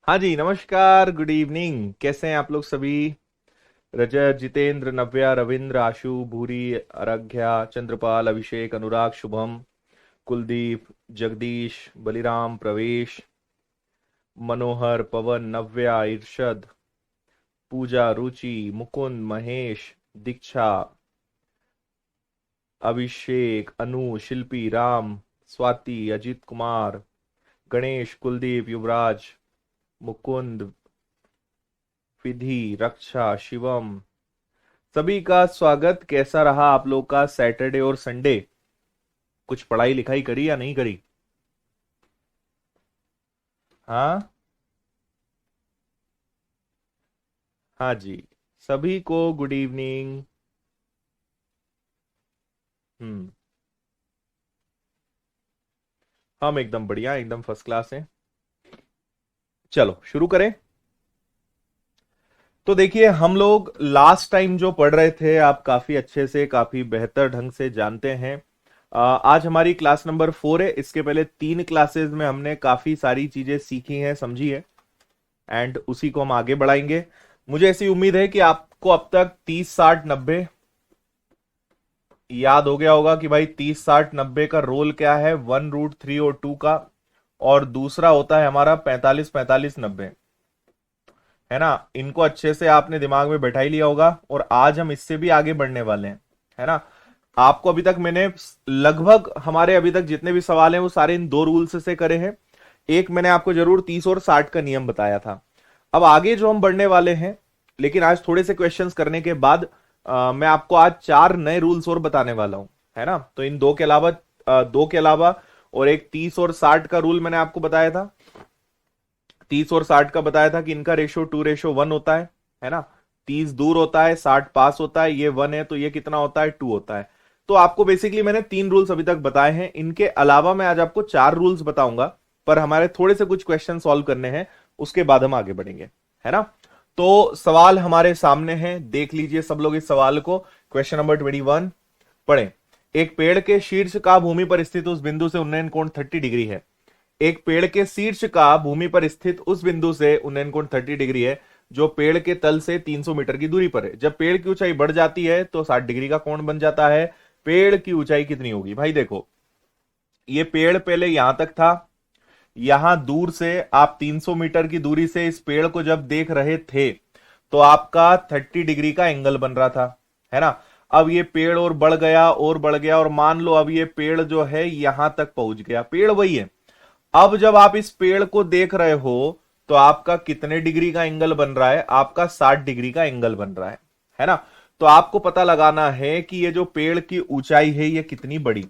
हाँ जी, नमस्कार, good evening. कैसे हैं आप लोग सभी? रजत, जितेंद्र, नव्या, रविंद्र, आशु, भूरी, आराध्या, चंद्रपाल, अभिषेक, अनुराग, शुभम, कुलदीप, जगदीश, बलिराम, प्रवेश, मनोहर, पवन, नव्या, इरशद, पूजा, रुचि, मुकुंद, महेश, दीक्षा, अभिषेक, अनु, शिल्पी, राम, स्वाति, अजीत कुमार, गणेश, कुलदीप, युवराज, मुकुंद, विधि, रक्षा, शिवम, सभी का स्वागत। कैसा रहा आप लोग का सैटरडे और संडे? कुछ पढ़ाई लिखाई करी या नहीं करी? हाँ, हाँ जी, सभी को गुड इवनिंग। हम्म। हम एकदम बढ़िया, एकदम फर्स्ट क्लास हैं। चलो शुरू करें। तो देखिए, हम लोग लास्ट टाइम जो पढ़ रहे थे, आप काफी अच्छे से, काफी बेहतर ढंग से जानते हैं। आज हमारी क्लास नंबर 4 है। इसके पहले 3 क्लासेस में हमने काफी सारी चीजें सीखी हैं, समझी है, एंड उसी को हम आगे बढ़ाएंगे। मुझे ऐसी उम्मीद है कि आपको अब तक 30, 60, 90 याद हो गया होगा कि भाई 30, 60, 90 का रोल क्या है, 1√3 और 2 का। और दूसरा होता है हमारा 45, 45, 90, है ना। इनको अच्छे से आपने दिमाग में बैठा ही लिया होगा, और आज हम इससे भी आगे बढ़ने वाले हैं, है ना। आपको अभी तक मैंने लगभग, हमारे अभी तक जितने भी सवाल हैं वो सारे इन 2 रूल्स से करे हैं। एक मैंने आपको जरूर 30 और 60 का नियम बताया था। अब आगे जो हम बढ़ने वाले हैं, लेकिन आज थोड़े से क्वेश्चंस करने के बाद मैं आपको आज 4 नए रूल्स और बताने वाला हूं, है ना। तो इन दो के अलावा और एक 30 और 60 का रूल मैंने आपको बताया था। 30 और 60 का बताया था कि इनका रेशो 2:1 होता है ना। 30 दूर होता है, 60 पास होता है, ये 1 है तो ये कितना होता है, 2 होता है। तो आपको बेसिकली मैंने 3 रूल्स अभी तक बताए हैं। इनके अलावा मैं आज आपको 4 रूल्स बताऊंगा, पर हमारे थोड़े से कुछ क्वेश्चन सॉल्व करने हैं, उसके बाद हम आगे बढ़ेंगे, है ना। तो सवाल हमारे सामने हैं, देख लीजिए सब लोग इस सवाल को। क्वेश्चन नंबर 21 पढ़ें। एक पेड़ के शीर्ष का भूमि पर स्थित उस बिंदु से उन्नयन कोण 30 डिग्री है। एक पेड़ के शीर्ष का भूमि पर स्थित उस बिंदु से उन्नयन कोण 30 डिग्री है, जो पेड़ के तल से 300 मीटर की दूरी पर है। जब पेड़ की ऊंचाई बढ़ जाती है तो 60 डिग्री का कोण बन जाता है। पेड़ की ऊंचाई कितनी होगी? भाई देखो, ये पेड़ पहले यहां तक था। यहां दूर से आप 300 मीटर की दूरी से इस पेड़ को जब देख रहे थे, तो आपका 30 डिग्री का एंगल बन रहा था, है ना। अब ये पेड़ और बढ़ गया और बढ़ गया, और मान लो अब ये पेड़ जो है यहां तक पहुंच गया, पेड़ वही है। अब जब आप इस पेड़ को देख रहे हो, तो आपका कितने डिग्री का एंगल बन रहा है? आपका 60 डिग्री का एंगल बन रहा है ना। तो आपको पता लगाना है कि ये जो पेड़ की ऊंचाई है ये कितनी बड़ी।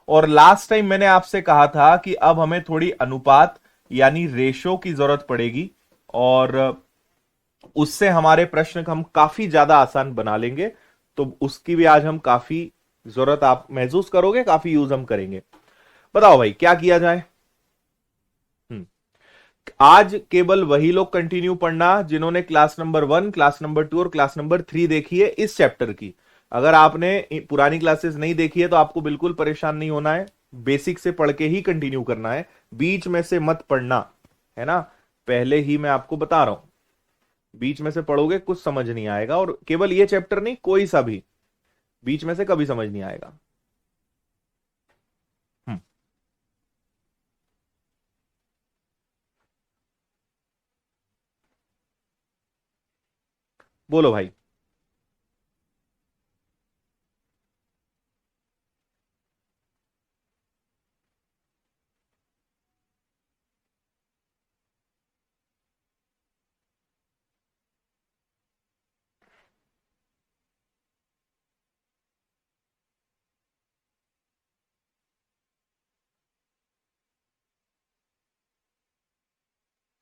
और लास्ट टाइम मैंने आपसे कहा था कि अब हमें थोड़ी अनुपात यानी रेशो की जरूरत पड़ेगी, और उससे हमारे प्रश्न हम काफी ज्यादा आसान बना लेंगे। तो उसकी भी आज हम काफी जरूरत आप महसूस करोगे, काफी यूज हम करेंगे। बताओ भाई क्या किया जाए। हम्म। आज केवल वही लोग कंटिन्यू पढ़ना जिन्होंने क्लास नंबर 1, क्लास नंबर 2 और क्लास नंबर 3 देखी है इस चैप्टर की। अगर आपने पुरानी क्लासेस नहीं देखी है तो आपको बिल्कुल परेशान नहीं होना है, बेसिक से पढ़ के ही कंटिन्यू करना है, बीच में से मत पढ़ना, है ना। पहले ही मैं आपको बता रहा हूं, बीच में से पढ़ोगे कुछ समझ नहीं आएगा, और केवल ये चैप्टर नहीं, कोई सा भी बीच में से कभी समझ नहीं आएगा। हम्म। बोलो भाई।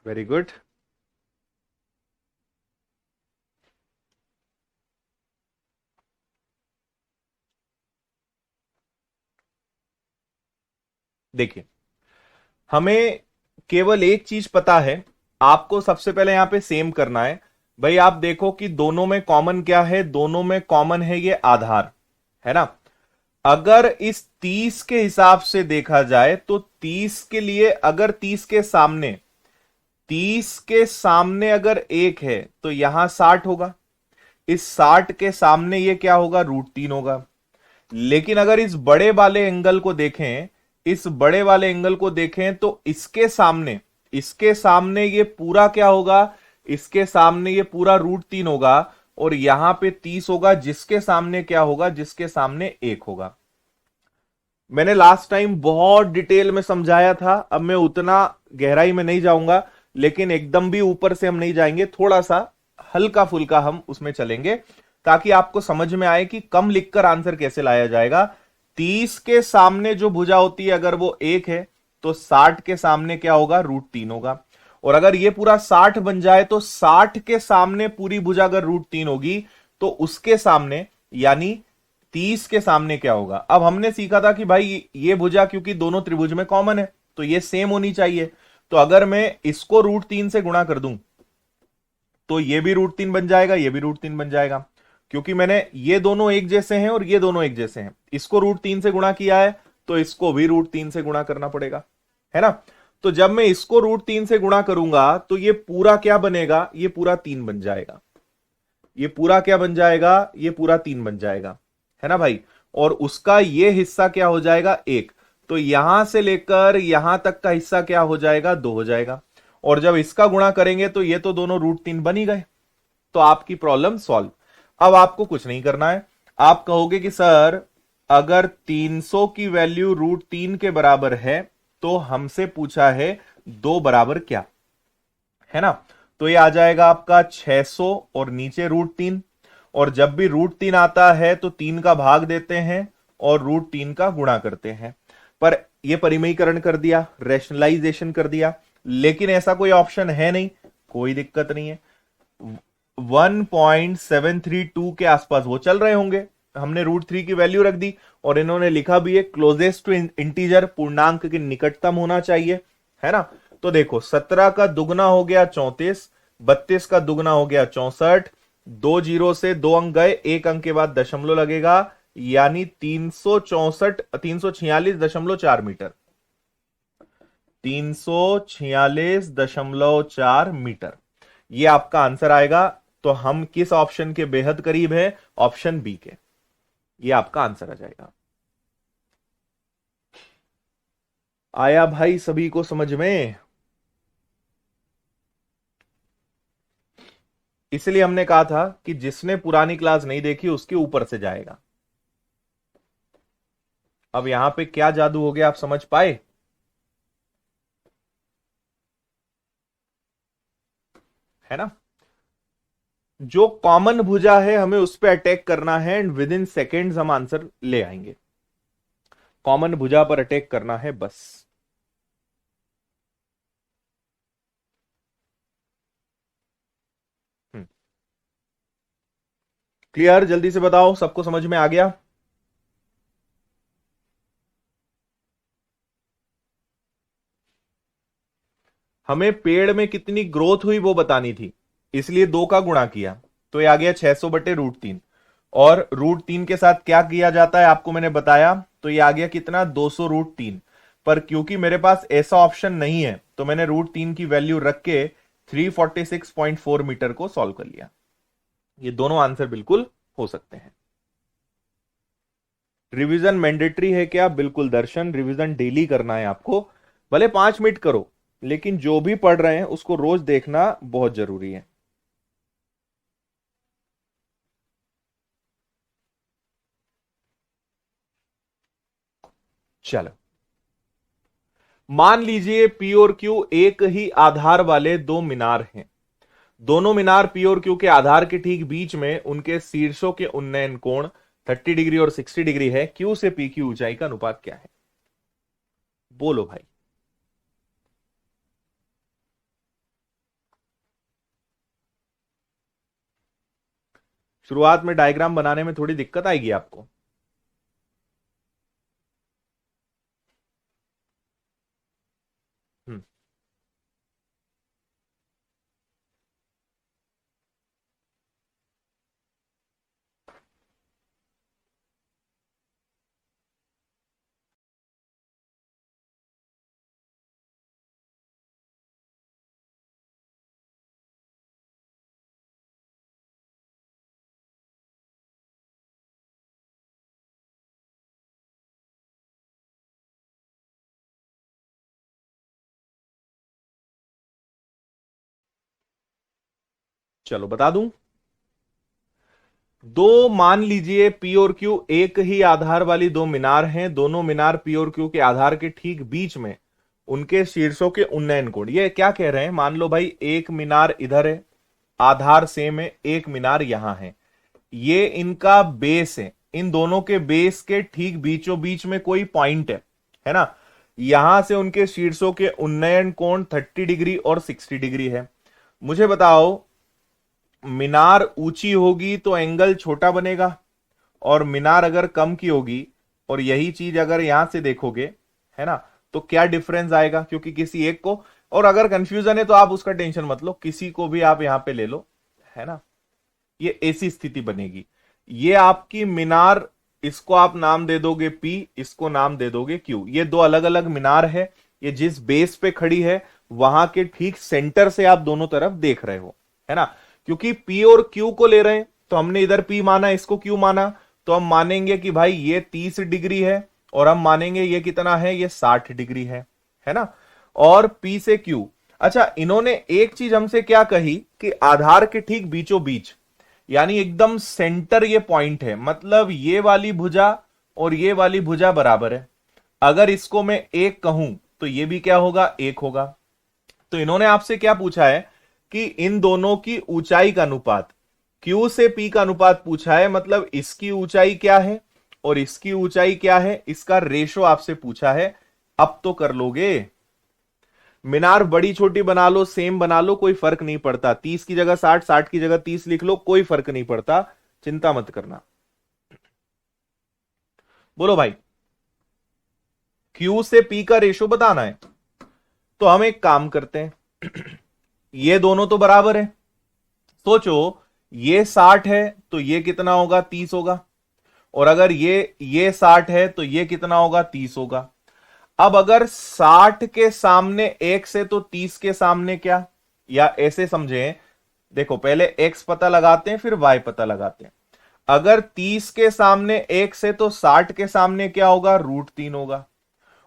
Very good. देखिए, हमें केवल एक चीज पता है, आपको सबसे पहले यहां पे सेम करना है। भाई आप देखो कि दोनों में कॉमन क्या है, दोनों में कॉमन है ये आधार, है ना। अगर इस 30 के हिसाब से देखा जाए तो 30 के लिए, अगर 30 के सामने 30 के सामने अगर 1 है तो यहां 60 होगा, इस 60 के सामने ये क्या होगा, √3 होगा। लेकिन अगर इस बड़े वाले एंगल को देखें, इस बड़े वाले एंगल को देखें तो इसके सामने ये पूरा क्या होगा, इसके सामने ये पूरा √3 होगा, और यहां पे 30 होगा, जिसके सामने क्या होगा, जिसके सामने 1 होगा। मैंने लास्ट टाइम बहुत डिटेल में समझाया था, अब मैं उतना गहराई में नहीं जाऊंगा, लेकिन एकदम भी ऊपर से हम नहीं जाएंगे, थोड़ा सा हल्का फुल्का हम उसमें चलेंगे, ताकि आपको समझ में आए कि कम लिखकर आंसर कैसे लाया जाएगा। 30 के सामने जो भुजा होती है अगर वो 1 है, तो 60 के सामने क्या होगा, √3 होगा। और अगर ये पूरा 60 बन जाए तो 60 के सामने पूरी भुजा अगर √3 होगी, तो उसके सामने यानी 30 के सामने क्या होगा। अब हमने सीखा था कि भाई ये भुजा क्योंकि दोनों त्रिभुज में कॉमन है तो ये सेम होनी चाहिए, तो अगर मैं इसको √3 से गुणा कर दूं तो ये भी √3 बन जाएगा, ये भी √3 बन जाएगा, क्योंकि मैंने ये दोनों एक जैसे हैं और ये दोनों एक जैसे हैं। इसको √3 से गुणा किया है तो इसको भी √3 से गुणा करना पड़ेगा, है ना। तो जब मैं इसको √3 से गुणा करूंगा तो ये पूरा क्या बनेगा, ये पूरा 3 बन जाएगा, ये पूरा क्या बन जाएगा, ये पूरा 3 बन जाएगा, है ना भाई। और उसका ये हिस्सा क्या हो जाएगा, 1। तो यहां से लेकर यहां तक का हिस्सा क्या हो जाएगा, 2 हो जाएगा। और जब इसका गुणा करेंगे तो ये तो दोनों √3 बन ही गए, तो आपकी प्रॉब्लम सॉल्व। अब आपको कुछ नहीं करना है, आप कहोगे कि सर अगर 300 की वैल्यू √3 के बराबर है तो हमसे पूछा है 2 बराबर क्या, है ना। तो ये आ जाएगा आपका 600 और नीचे √3, और जब भी √3 आता है तो 3 का भाग देते हैं और √3 का गुणा करते हैं। पर ये परिमयीकरण कर दिया, रैशनलाइजेशन कर दिया, लेकिन ऐसा कोई ऑप्शन है नहीं, कोई दिक्कत नहीं है। 1.732 के आसपास वो चल रहे होंगे, हमने √3 की वैल्यू रख दी, और इन्होंने लिखा भी है क्लोजेस्ट टू इंटीजर, पूर्णांक के निकटतम होना चाहिए, है ना। तो देखो 17 का दुगना हो गया 34, 32 का दुगना हो गया 64, 2 जीरो से 2 अंक गए, 1 अंक के बाद दशमलव लगेगा, यानी 346.4 मीटर, 346.4 मीटर, ये आपका आंसर आएगा। तो हम किस ऑप्शन के बेहद करीब है, ऑप्शन बी के, ये आपका आंसर आ जाएगा। आया भाई सभी को समझ में। इसलिए हमने कहा था कि जिसने पुरानी क्लास नहीं देखी उसके ऊपर से जाएगा। अब यहां पे क्या जादू हो गया, आप समझ पाए, है ना। जो कॉमन भुजा है हमें उस पर अटैक करना है, एंड विद इन सेकेंड्स हम आंसर ले आएंगे। कॉमन भुजा पर अटैक करना है बस। क्लियर, जल्दी से बताओ, सबको समझ में आ गया। हमें पेड़ में कितनी ग्रोथ हुई वो बतानी थी, इसलिए 2 का गुणा किया, तो ये आ गया 600/√3। और √3 के साथ क्या किया जाता है आपको मैंने बताया, तो ये आ गया कितना, 200√3। पर क्योंकि मेरे पास ऐसा ऑप्शन नहीं है तो मैंने √3 की वैल्यू रख के 346.4 मीटर को सॉल्व कर लिया। ये दोनों आंसर बिल्कुल हो सकते हैं। रिवीजन मैंडेटरी है क्या, बिल्कुल दर्शन, रिवीजन डेली करना है आपको, भले 5 मिनट करो, लेकिन जो भी पढ़ रहे हैं उसको रोज देखना बहुत जरूरी है। चलो, मान लीजिए पी और क्यू एक ही आधार वाले दो मीनार हैं। दोनों मीनार पी और क्यू के आधार के ठीक बीच में उनके शीर्षों के उन्नयन कोण 30 डिग्री और 60 डिग्री है। क्यू से पी की ऊंचाई का अनुपात क्या है, बोलो भाई। शुरुआत में डायग्राम बनाने में थोड़ी दिक्कत आएगी आपको। हम्म। चलो बता दूं। दो मान लीजिए पी और क्यू एक ही आधार वाली दो मीनार हैं, दोनों मीनार पी और क्यू के आधार के ठीक बीच में उनके शीर्षों के उन्नयन कोण। ये क्या कह रहे हैं, मान लो भाई एक मीनार इधर है, आधार सेम है, एक मीनार यहां है, ये इनका बेस है, इन दोनों के बेस के ठीक बीचों बीच में कोई पॉइंट है ना। यहां से उनके शीर्षों के उन्नयन कोण 30 डिग्री और 60 डिग्री है। मुझे बताओ, मीनार ऊंची होगी तो एंगल छोटा बनेगा, और मीनार अगर कम की होगी, और यही चीज अगर यहां से देखोगे, है ना, तो क्या डिफरेंस आएगा, क्योंकि किसी एक को, और अगर कंफ्यूजन है तो आप उसका टेंशन मत लो, किसी को भी आप यहां पे ले लो, है ना, ये ऐसी स्थिति बनेगी। ये आपकी मीनार, इसको आप नाम दे दोगे पी, इसको नाम दे दोगे क्यू। ये दो अलग अलग मीनार है, ये जिस बेस पे खड़ी है वहां के ठीक सेंटर से आप दोनों तरफ देख रहे हो, है ना। क्योंकि पी और क्यू को ले रहे हैं तो हमने इधर पी माना, इसको क्यू माना, तो हम मानेंगे कि भाई ये 30 डिग्री है, और हम मानेंगे ये कितना है, ये 60 डिग्री है ना। और पी से क्यू, अच्छा इन्होंने एक चीज हमसे क्या कही कि आधार के ठीक बीचों बीच, यानी एकदम सेंटर ये पॉइंट है, मतलब ये वाली भुजा और ये वाली भुजा बराबर है। अगर इसको मैं एक कहूं तो ये भी क्या होगा, एक होगा। तो इन्होंने आपसे क्या पूछा है कि इन दोनों की ऊंचाई का अनुपात, Q से P का अनुपात पूछा है, मतलब इसकी ऊंचाई क्या है और इसकी ऊंचाई क्या है, इसका रेशो आपसे पूछा है। अब तो कर लोगे। मीनार बड़ी छोटी बना लो, सेम बना लो, कोई फर्क नहीं पड़ता। 30 की जगह 60, 60 की जगह 30 लिख लो, कोई फर्क नहीं पड़ता, चिंता मत करना। बोलो भाई, Q से P का रेशो बताना है, तो हम एक काम करते हैं ये दोनों तो बराबर है, सोचो ये 60 है तो ये कितना होगा, 30 होगा, और अगर ये 60 है तो ये कितना होगा, 30 होगा। अब अगर 60 के सामने एक से तो 30 के सामने क्या, या ऐसे समझें, देखो पहले x पता लगाते हैं फिर y पता लगाते हैं। अगर 30 के सामने एक से तो 60 के सामने क्या होगा, √3 होगा।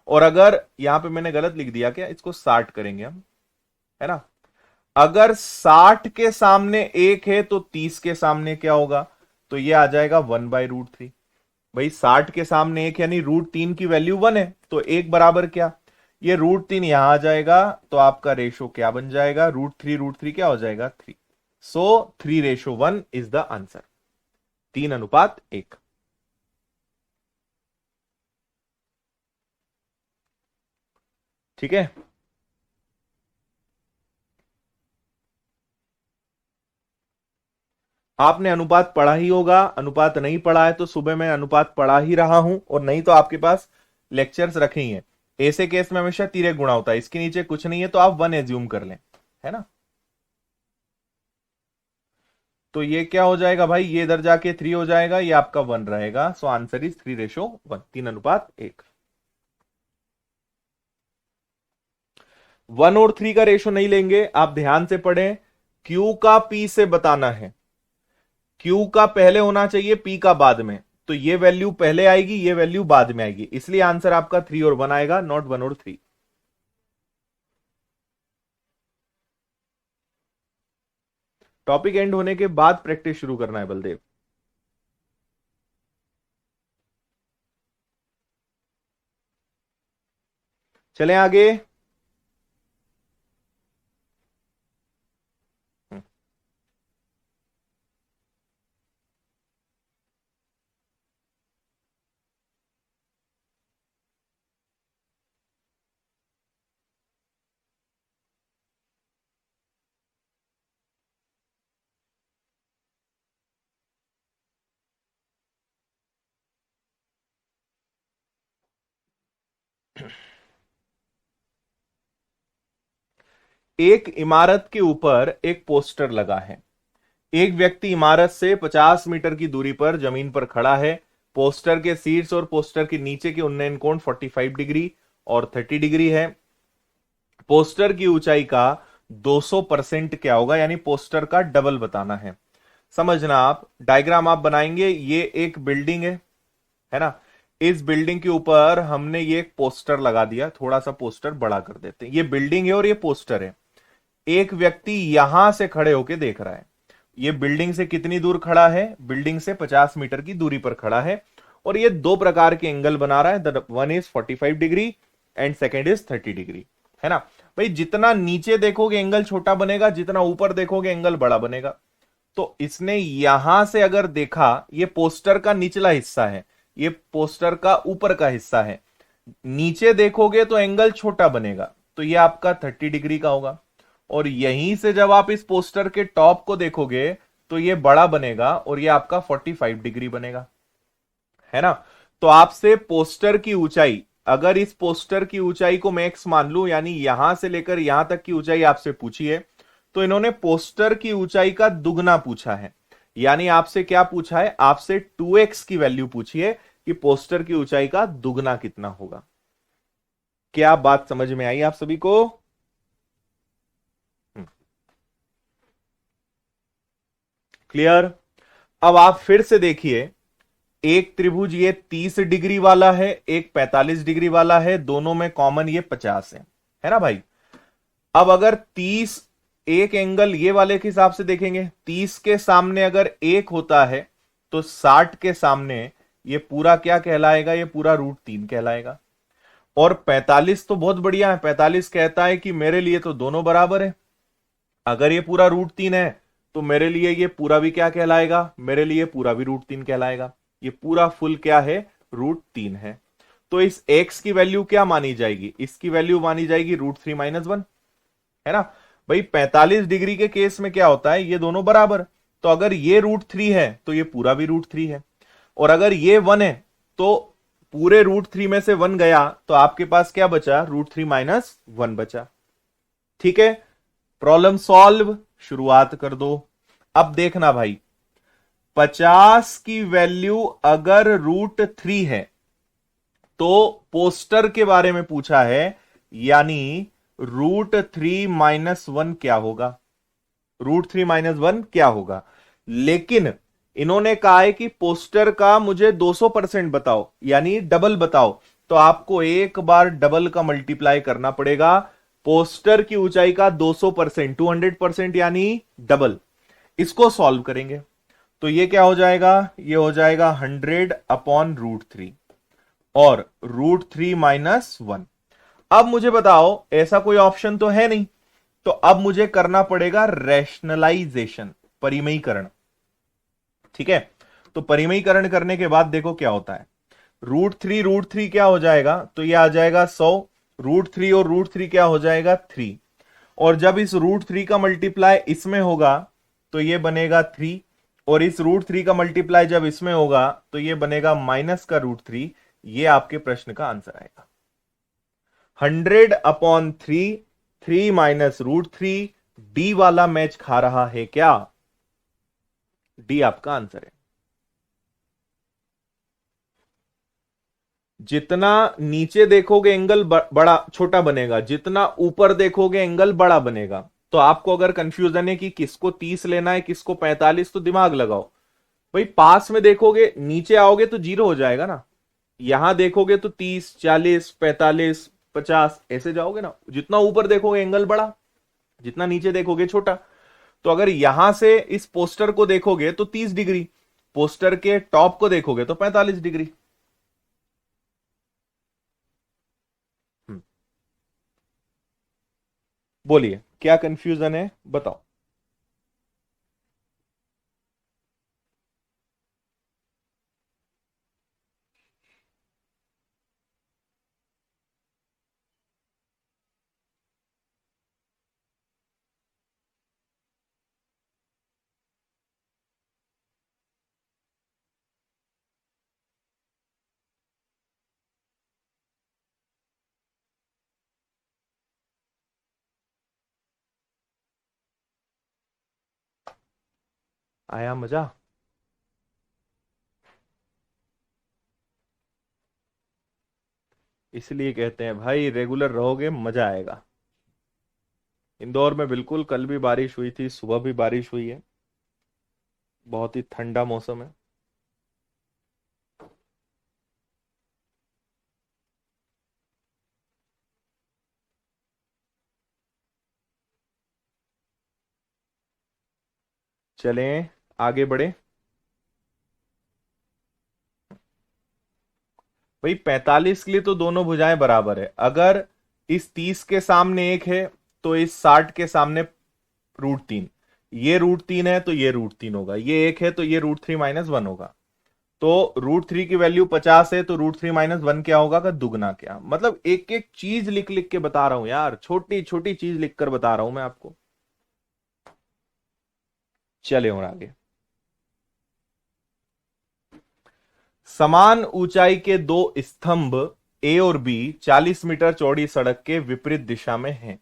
और अगर यहां पे मैंने गलत लिख दिया क्या, इसको 60 करेंगे हम, है ना। अगर 60 के सामने एक है तो 30 के सामने क्या होगा, तो ये आ जाएगा 1/√3। भाई 60 के सामने एक यानी √3 की वैल्यू 1 है, तो एक बराबर क्या, ये √3 यहां आ जाएगा, तो आपका रेशो क्या बन जाएगा, √3 क्या हो जाएगा, 3। सो 3:1 इज द आंसर, 3:1। ठीक है। आपने अनुपात पढ़ा ही होगा, अनुपात नहीं पढ़ा है तो सुबह मैं अनुपात पढ़ा ही रहा हूं, और नहीं तो आपके पास लेक्चर्स रखे ही हैं। ऐसे केस में हमेशा तिर्यक गुणा होता है, इसके नीचे कुछ नहीं है तो आप 1 एज्यूम कर लें, है ना। तो ये क्या हो जाएगा भाई, ये इधर जाके 3 हो जाएगा, ये आपका 1 रहेगा। So answer is 3:1, 3:1। 1 और 3 का रेशो नहीं लेंगे, आप ध्यान से पढ़ें। Q का P से बताना है, Q का पहले होना चाहिए, P का बाद में, तो ये वैल्यू पहले आएगी, ये वैल्यू बाद में आएगी, इसलिए आंसर आपका 3 और 1 आएगा, नॉट 1 और 3। टॉपिक एंड होने के बाद प्रैक्टिस शुरू करना है बलदेव। चलें आगे। एक इमारत के ऊपर एक पोस्टर लगा है। एक व्यक्ति इमारत से 50 मीटर की दूरी पर जमीन पर खड़ा है। पोस्टर के शीर्ष और पोस्टर के नीचे के उन्नयन कोण 45 डिग्री और 30 डिग्री है। पोस्टर की ऊंचाई का 200% क्या होगा, यानी पोस्टर का डबल बताना है। समझना, आप डायग्राम आप बनाएंगे, ये एक बिल्डिंग है ना। इस बिल्डिंग के ऊपर हमने ये एक पोस्टर लगा दिया, थोड़ा सा पोस्टर बड़ा कर देते हैं। ये बिल्डिंग है और ये पोस्टर है। एक व्यक्ति यहां से खड़े होके देख रहा है। ये बिल्डिंग से कितनी दूर खड़ा है? बिल्डिंग से 50 मीटर की दूरी पर खड़ा है, और ये दो प्रकार के एंगल बना रहा है। One is 45 degree and second is 30 degree, है ना भाई। जितना नीचे देखोगे एंगल छोटा बनेगा, जितना ऊपर देखोगे एंगल बड़ा बनेगा। तो इसने यहां से अगर देखा, ये पोस्टर का निचला हिस्सा है, ये पोस्टर का ऊपर का हिस्सा है, नीचे देखोगे तो एंगल छोटा बनेगा, तो ये आपका 30 डिग्री का होगा। और यहीं से जब आप इस पोस्टर के टॉप को देखोगे तो ये बड़ा बनेगा और ये आपका 45 डिग्री बनेगा, है ना। तो आपसे पोस्टर की ऊंचाई, अगर इस पोस्टर की ऊंचाई को मैं एक्स मान लूं, यानी यहां से लेकर यहां तक की ऊंचाई आपसे पूछी है, तो इन्होंने पोस्टर की ऊंचाई का दुगना पूछा है। यानी आपसे क्या पूछा है? आपसे 2x की वैल्यू पूछी है कि पोस्टर की ऊंचाई का दुगना कितना होगा। क्या बात समझ में आई आप सभी को? क्लियर? अब आप फिर से देखिए, एक त्रिभुज ये 30 डिग्री वाला है, एक 45 डिग्री वाला है, दोनों में कॉमन ये 50 है ना भाई। अब अगर 30, एक एंगल ये वाले के हिसाब से देखेंगे, 30 के सामने अगर एक होता है तो 60 के सामने ये पूरा क्या कहलाएगा? ये पूरा √3 कहलाएगा। और 45 तो बहुत बढ़िया है, 45 कहता है कि मेरे लिए तो दोनों बराबर है। अगर ये पूरा √3 है तो मेरे लिए ये पूरा भी क्या कहलाएगा? मेरे लिए पूरा भी √3 कहलाएगा। ये पूरा फुल क्या है? √3 है। तो इस x की वैल्यू क्या मानी जाएगी? इसकी वैल्यू मानी जाएगी √3 - 1, है ना भाई। 45 डिग्री के केस में क्या होता है? ये दोनों बराबर। तो अगर ये √3 है तो ये पूरा भी √3 है, और अगर ये 1 है तो पूरे √3 में से 1 गया तो आपके पास क्या बचा? √3 - 1 बचा। ठीक है, प्रॉब्लम सॉल्व, शुरुआत कर दो। अब देखना भाई, 50 की वैल्यू अगर √3 है तो पोस्टर के बारे में पूछा है, यानी √3 - 1 क्या होगा? √3 - 1 क्या होगा? लेकिन इन्होंने कहा है कि पोस्टर का मुझे 200% बताओ, यानी डबल बताओ। तो आपको एक बार डबल का मल्टीप्लाई करना पड़ेगा। पोस्टर की ऊंचाई का 200%, 200%, यानी डबल। इसको सॉल्व करेंगे तो ये क्या हो जाएगा? ये हो जाएगा 100/√3 और √3 - 1। अब मुझे बताओ, ऐसा कोई ऑप्शन तो है नहीं, तो अब मुझे करना पड़ेगा रैशनलाइजेशन, परिमयीकरण। ठीक है, तो परिमयीकरण करने के बाद देखो क्या होता है। √3 क्या हो जाएगा? तो ये आ जाएगा 100। √3 और √3 क्या हो जाएगा? 3। और जब इस √3 का मल्टीप्लाई इसमें होगा तो ये बनेगा 3, और इस √3 का मल्टीप्लाई जब इसमें होगा तो ये बनेगा माइनस का √3। ये आपके प्रश्न का आंसर आएगा। 100/3, 3 - √3। डी वाला मैच खा रहा है क्या? डी आपका आंसर है। जितना नीचे देखोगे एंगल बड़ा छोटा बनेगा, जितना ऊपर देखोगे एंगल बड़ा बनेगा। तो आपको अगर कंफ्यूजन है कि किसको 30 लेना है किसको 45, तो दिमाग लगाओ भाई। पास में देखोगे, नीचे आओगे तो 0 हो जाएगा ना। यहां देखोगे तो 30, 40, 45, 50 ऐसे जाओगे ना। जितना ऊपर देखोगे एंगल बड़ा, जितना नीचे देखोगे छोटा। तो अगर यहां से इस पोस्टर को देखोगे तो 30 डिग्री, पोस्टर के टॉप को देखोगे तो 45 डिग्री। हम्म, बोलिए क्या कंफ्यूजन है, बताओ। आया मजा? इसलिए कहते हैं भाई, रेगुलर रहोगे मजा आएगा। इंदौर में बिल्कुल कल भी बारिश हुई थी, सुबह भी बारिश हुई है। बहुत ही ठंडा मौसम है। चलें आगे बढ़े। भाई 45 के लिए तो दोनों भुजाएं बराबर है। अगर इस 30 के सामने एक है तो इस 60 के सामने √3। ये √3 है तो ये √3 होगा। ये एक है तो ये √3 - 1 होगा। तो √3 की वैल्यू 50 है तो √3 - 1 क्या होगा का दुगना। क्या मतलब एक एक चीज लिख लिख के बता रहा हूं यार, छोटी छोटी चीज लिख कर बता रहा हूं मैं आपको। चले और आगे। समान ऊंचाई के दो स्तंभ ए और बी 40 मीटर चौड़ी सड़क के विपरीत दिशा में हैं।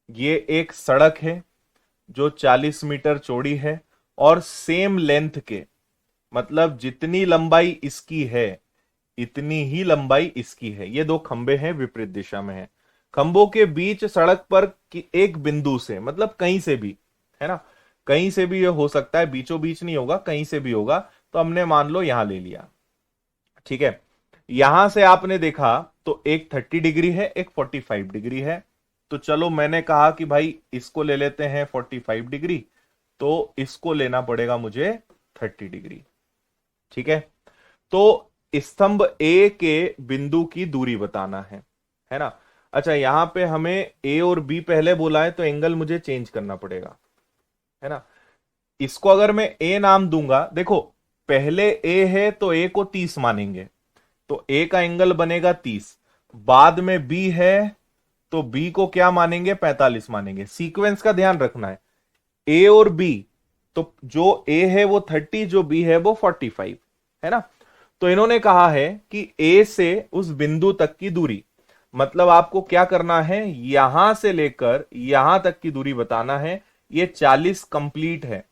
ये एक सड़क है जो 40 मीटर चौड़ी है और सेम लेंथ के, मतलब जितनी लंबाई इसकी है इतनी ही लंबाई इसकी है। ये दो खंबे हैं, विपरीत दिशा में है। खंभों के बीच सड़क पर एक बिंदु से, मतलब कहीं से भी, है ना, कहीं से भी ये हो सकता है, बीचों बीच नहीं होगा, कहीं से भी होगा। तो हमने मान लो यहां ले लिया, ठीक है। यहां से आपने देखा तो एक 30 डिग्री है, एक 45 डिग्री है। तो चलो मैंने कहा कि भाई इसको ले लेते हैं 45 डिग्री, तो इसको लेना पड़ेगा मुझे 30 डिग्री, ठीक है। तो स्तंभ ए के बिंदु की दूरी बताना है ना। अच्छा, यहां पे हमें ए और बी पहले बोला है तो एंगल मुझे चेंज करना पड़ेगा, है ना। इसको अगर मैं ए नाम दूंगा, देखो पहले ए है तो ए को 30 मानेंगे, तो ए का एंगल बनेगा 30। बाद में बी है तो बी को क्या मानेंगे, 45 मानेंगे। सीक्वेंस का ध्यान रखना है, ए और बी। तो जो ए है वो 30, जो बी है वो 45, है ना। तो इन्होंने कहा है कि ए से उस बिंदु तक की दूरी, मतलब आपको क्या करना है, यहां से लेकर यहां तक की दूरी बताना है। ये 40 कंप्लीट है,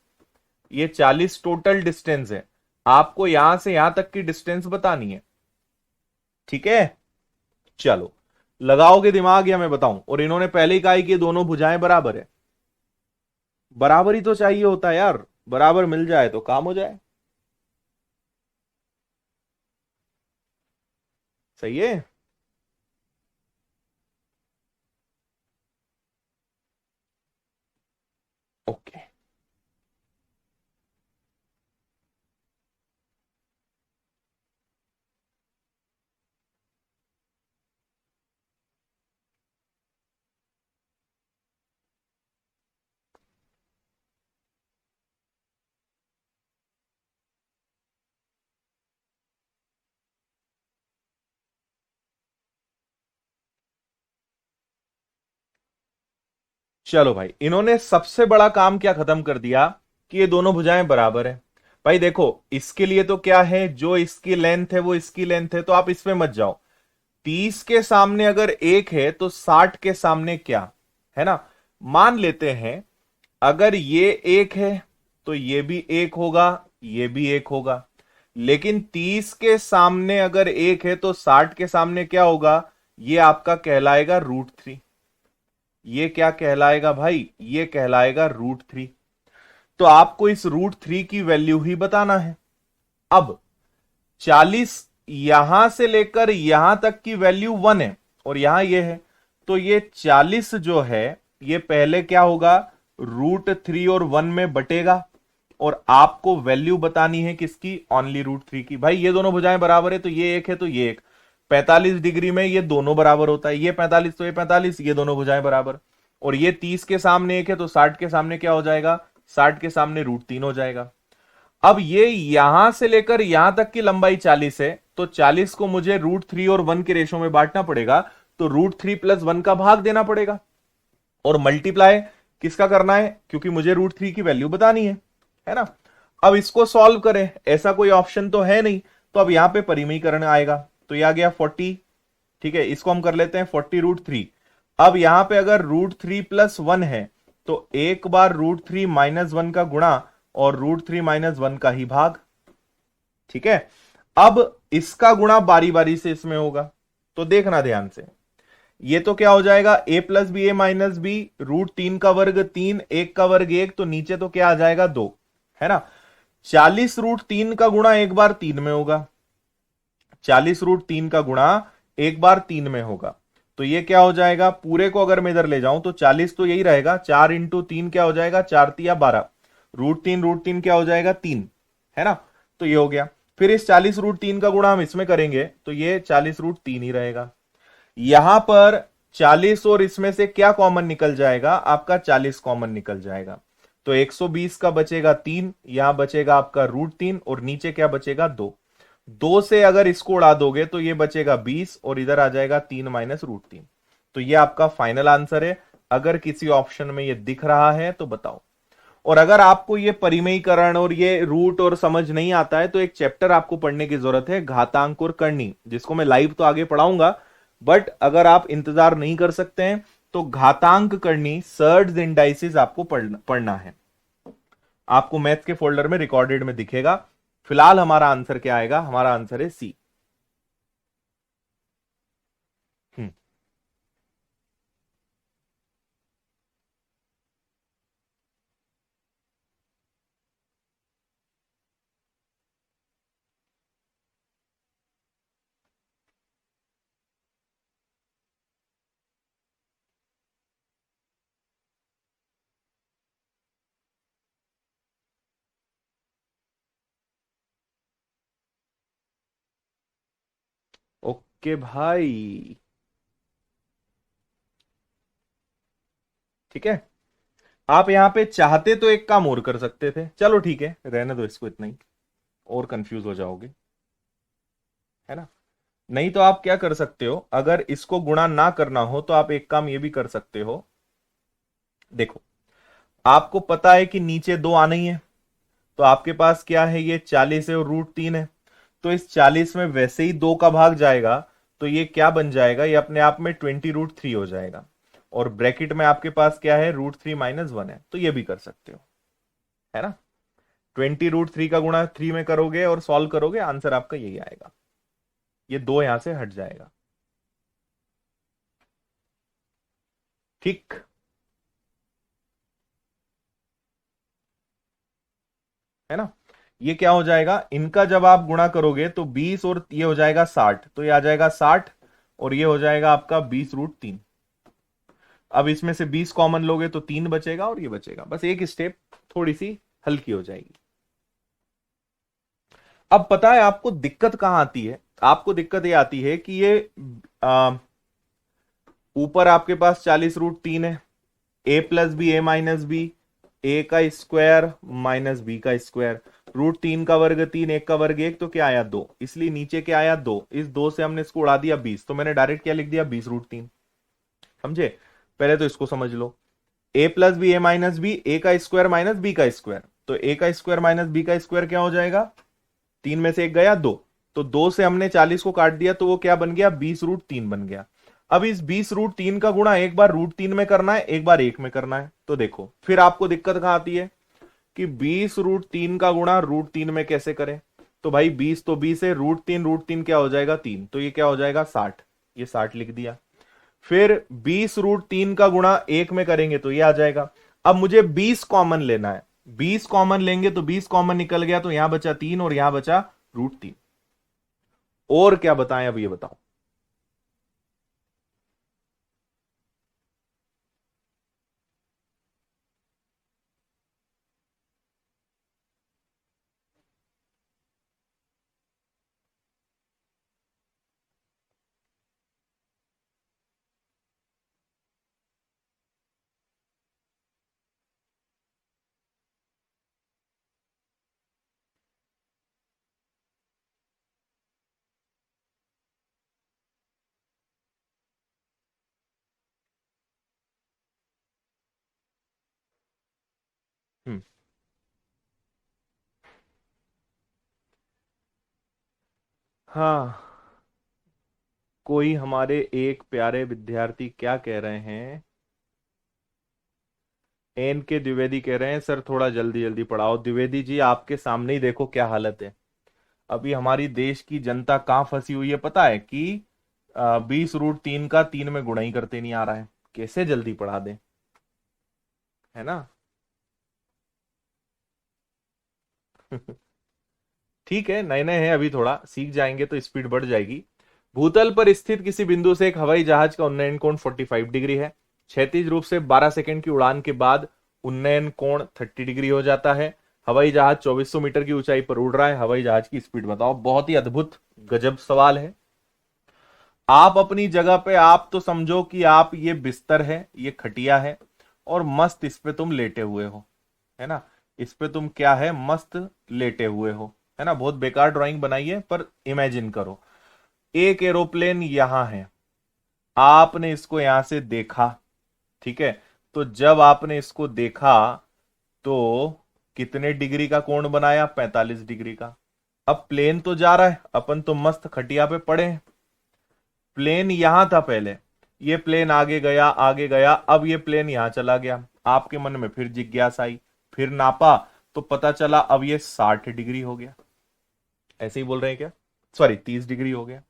ये 40 टोटल डिस्टेंस है। आपको यहां से यहां तक की डिस्टेंस बतानी है, ठीक है। चलो लगाओगे दिमाग या मैं बताऊं। और इन्होंने पहले ही कहा है कि ये दोनों भुजाएं बराबर है। बराबर ही तो चाहिए होता है यार, बराबर मिल जाए तो काम हो जाए। सही है। ओके। चलो भाई, इन्होंने सबसे बड़ा काम क्या खत्म कर दिया कि ये दोनों भुजाएं बराबर है। भाई देखो, इसके लिए तो क्या है, जो इसकी लेंथ है वो इसकी लेंथ है, तो आप इसमें मत जाओ। 30 के सामने अगर एक है तो 60 के सामने क्या, है ना। मान लेते हैं अगर ये एक है तो ये भी एक होगा, ये भी एक होगा। लेकिन 30 के सामने अगर एक है तो 60 के सामने क्या होगा, ये आपका कहलाएगा √3। ये क्या कहलाएगा भाई, ये कहलाएगा √3। तो आपको इस √3 की वैल्यू ही बताना है। अब 40 यहां से लेकर यहां तक की वैल्यू 1 है और यहां ये है, तो ये 40 जो है ये पहले क्या होगा, √3 और 1 में बटेगा। और आपको वैल्यू बतानी है किसकी, ओनली √3 की। भाई ये दोनों भुजाएं बराबर है तो ये एक है तो ये एक। 45 डिग्री में ये दोनों बराबर होता है, ये 45 तो ये 45, ये दोनों भुजाएं बराबर। और ये 30 के सामने एक है तो 60 के सामने क्या हो जाएगा, 60 के सामने √3 हो जाएगा। अब ये यहां से लेकर यहां तक की लंबाई 40 है, तो 40 को मुझे √3 और 1 के रेशो में बांटना पड़ेगा। तो √3 + 1 का भाग देना पड़ेगा और मल्टीप्लाई किसका करना है, क्योंकि मुझे √3 की वैल्यू बतानी है ना। अब इसको सॉल्व करें, ऐसा कोई ऑप्शन तो है नहीं, तो अब यहां पे परिमीकरण आएगा। तो यह आ गया 40, ठीक है। इसको हम कर लेते हैं 40 √3। अब यहां पे अगर √3 + 1 है तो एक बार √3 - 1 का गुणा और √3 - 1 का ही भाग, ठीक है। अब इसका गुणा बारी बारी से इसमें होगा, तो देखना ध्यान से। ये तो क्या हो जाएगा, a + b a - b, √3 का वर्ग 3, 1 का वर्ग 1, तो नीचे तो क्या आ जाएगा 2, है ना। 40 √3 का गुणा एक बार 3 में होगा, 40 √3 का गुणा एक बार 3 में होगा। तो ये क्या हो जाएगा, पूरे को अगर मैं इधर ले जाऊं तो 40 तो यही रहेगा, 4 × 3 क्या हो जाएगा, 4 × 3 = 12। रूट तीन क्या हो जाएगा, 3, है ना। तो ये हो गया। फिर इस 40 रूट 3 का गुणा हम इसमें करेंगे तो ये 40 रूट 3 ही रहेगा। यहां पर 40 और इसमें से क्या कॉमन निकल जाएगा, आपका 40 कॉमन निकल जाएगा। तो 120 का बचेगा 3, यहां बचेगा आपका रूट 3 और नीचे क्या बचेगा, 2। 2 से अगर इसको उड़ा दोगे तो ये बचेगा 20 और इधर आ जाएगा 3 - रूट 3। तो ये आपका फाइनल आंसर है। अगर किसी ऑप्शन में ये दिख रहा है तो बताओ। और अगर आपको ये परिमेयीकरण और ये रूट और समझ नहीं आता है तो एक चैप्टर आपको पढ़ने की जरूरत है, घातांक और करनी, जिसको मैं लाइव तो आगे पढ़ाऊंगा, बट अगर आप इंतजार नहीं कर सकते हैं तो घातांक करनी सर्ड्स इंडाइसिस आपको पढ़ना है। आपको मैथ्स के फोल्डर में रिकॉर्डेड में दिखेगा। फिलहाल हमारा आंसर क्या आएगा, हमारा आंसर है सी। ओके भाई, ठीक है। आप यहां पे चाहते तो एक काम और कर सकते थे, चलो ठीक है रहने दो इसको, इतना ही, और कंफ्यूज हो जाओगे, है ना। नहीं तो आप क्या कर सकते हो, अगर इसको गुणा ना करना हो तो आप एक काम ये भी कर सकते हो। देखो, आपको पता है कि नीचे 2 आना ही है, तो आपके पास क्या है, ये 40 है और रूट 3 है। तो इस 40 में वैसे ही 2 का भाग जाएगा, तो ये क्या बन जाएगा, ये अपने आप में 20 रूट 3 हो जाएगा। और ब्रैकेट में आपके पास क्या है, रूट 3 - 1 है, तो ये भी कर सकते हो, है ना। 20 रूट 3 का गुणा 3 में करोगे और सॉल्व करोगे, आंसर आपका यही आएगा। ये 2 यहां से हट जाएगा, ठीक है ना। ये क्या हो जाएगा, इनका जब आप गुणा करोगे तो 20 और ये हो जाएगा 60, तो ये आ जाएगा 60 और ये हो जाएगा आपका 20 रूट 3। अब इसमें से 20 कॉमन लोगे तो 3 बचेगा और ये बचेगा, बस एक स्टेप थोड़ी सी हल्की हो जाएगी। अब पता है आपको दिक्कत कहां आती है, आपको दिक्कत ये आती है कि ये ऊपर आपके पास 40 रूट 3 है, a+b a का स्क्वायर माइनस बी का स्क्वायर, रूट 3 का वर्ग 3, 1 का वर्ग 1, तो क्या आया 2, इसलिए नीचे क्या आया 2, इस 2 से हमने इसको उड़ा दिया 20, तो मैंने डायरेक्ट क्या लिख दिया 20 रूट 3। समझे, पहले तो इसको समझ लो, a+b a का स्क्वायर माइनस बी का स्क्वायर, तो a का स्क्वायर माइनस बी का स्क्वायर क्या हो जाएगा, 3 में से 1 गया 2, तो 2 से हमने 40 को काट दिया तो वो क्या बन गया, 20 रूट 3 बन गया। अब इस 20 रूट 3 का गुणा एक बार रूट 3 में करना है, एक बार 1 में करना है, तो देखो फिर आपको दिक्कत कहां आती है कि 20 रूट 3 का गुणा रूट 3 में कैसे करें। तो भाई 20 तो 20 है, रूट 3 क्या हो जाएगा 3, तो ये क्या हो जाएगा 60, ये 60 लिख दिया। फिर 20 रूट 3 का गुणा 1 में करेंगे तो ये आ जाएगा। अब मुझे 20 कॉमन लेना है, 20 कॉमन लेंगे तो 20 कॉमन निकल गया, तो यहां बचा 3 और यहां बचा रूट 3। और क्या बताएं, अब ये बताओ। हम्म। हाँ, कोई हमारे एक प्यारे विद्यार्थी क्या कह रहे हैं, एन के द्विवेदी कह रहे हैं सर थोड़ा जल्दी जल्दी पढ़ाओ। द्विवेदी जी आपके सामने ही देखो क्या हालत है। अभी हमारी देश की जनता कहां फंसी हुई है पता है, कि 20 रूट 3 का 3 में गुणा ही करते नहीं आ रहा है, कैसे जल्दी पढ़ा दें, है ना। ठीक है, नए नए हैं, अभी थोड़ा सीख जाएंगे तो स्पीड बढ़ जाएगी। भूतल पर स्थित किसी बिंदु से एक हवाई जहाज का उन्नयन कोण 45 डिग्री है। क्षैतिज रूप से 12 सेकंड की उड़ान के बाद उन्नयन कोण 30 डिग्री हो जाता है। हवाई जहाज 2400 मीटर की ऊंचाई पर उड़ रहा है, हवाई जहाज की स्पीड बताओ। बहुत ही अद्भुत गजब सवाल है। आप अपनी जगह पे आप तो समझो कि आप ये बिस्तर है, ये खटिया है और मस्त इस पे तुम लेटे हुए हो, है ना। इस पे तुम क्या है, मस्त लेटे हुए हो, है ना। बहुत बेकार ड्राइंग बनाई है, पर इमेजिन करो एक एरोप्लेन यहां है, आपने इसको यहां से देखा, ठीक है। तो जब आपने इसको देखा तो कितने डिग्री का कोण बनाया, 45 डिग्री का। अब प्लेन तो जा रहा है, अपन तो मस्त खटिया पे पड़े हैं। प्लेन यहां था पहले, ये प्लेन आगे गया आगे गया, अब ये प्लेन यहां चला गया। आपके मन में फिर जिज्ञासा आई, फिर नापा तो पता चला अब ये 60 डिग्री हो गया। ऐसे ही बोल रहे हैं क्या, सॉरी 30 डिग्री हो गया।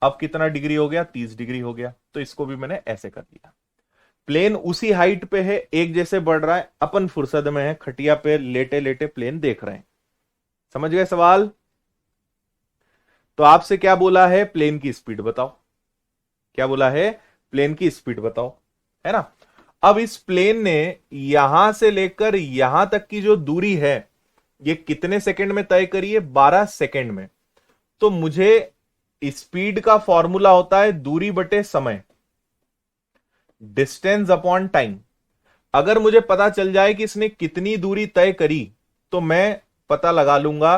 अब कितना डिग्री हो गया, 30 डिग्री हो गया। तो इसको भी मैंने ऐसे कर दिया। प्लेन उसी हाइट पे है, एक जैसे बढ़ रहा है, अपन फुर्सत में है, खटिया पे लेटे लेटे प्लेन देख रहे हैं। समझ गए सवाल। तो आपसे क्या बोला है, प्लेन की स्पीड बताओ। क्या बोला है, प्लेन की स्पीड बताओ, है ना। अब इस प्लेन ने यहां से लेकर यहां तक की जो दूरी है, ये कितने सेकंड में तय करी है, 12 सेकंड में। तो मुझे स्पीड का फॉर्मूला होता है दूरी बटे समय, डिस्टेंस अपॉन टाइम। अगर मुझे पता चल जाए कि इसने कितनी दूरी तय करी, तो मैं पता लगा लूंगा।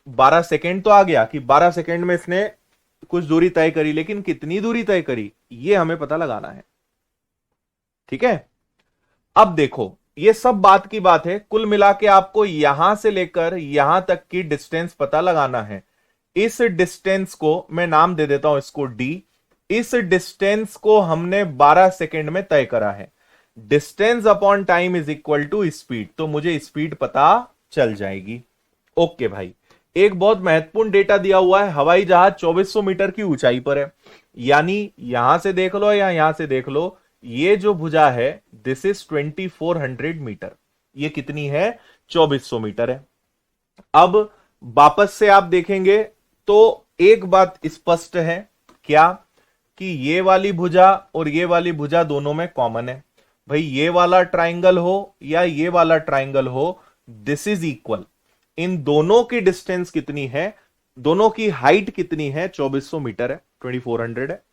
12 सेकंड तो आ गया कि 12 सेकंड में इसने कुछ दूरी तय करी, लेकिन कितनी दूरी तय करी ये हमें पता लगाना है, ठीक है। अब देखो ये सब बात की बात है, कुल मिला के आपको यहां से लेकर यहां तक की डिस्टेंस पता लगाना है। इस डिस्टेंस को मैं नाम दे देता हूं, इसको डी। इस डिस्टेंस को हमने 12 सेकंड में तय करा है। Distance upon time is equal to speed, तो मुझे स्पीड पता चल जाएगी। ओके भाई, एक बहुत महत्वपूर्ण डेटा दिया हुआ है, हवाई जहाज 2400 मीटर की ऊंचाई पर है। यानी यहां से देख लो या यहां से देख लो, ये जो भुजा है दिस इज 2400 मीटर। ये कितनी है, 2400 मीटर है। अब वापस से आप देखेंगे तो एक बात स्पष्ट है, क्या, कि ये वाली भुजा और ये वाली भुजा दोनों में कॉमन है। भाई ये वाला ट्राइंगल हो या ये वाला ट्राइंगल हो, दिस इज इक्वल। इन दोनों की डिस्टेंस कितनी है, दोनों की हाइट कितनी है, 2400 मीटर है, 2400 है।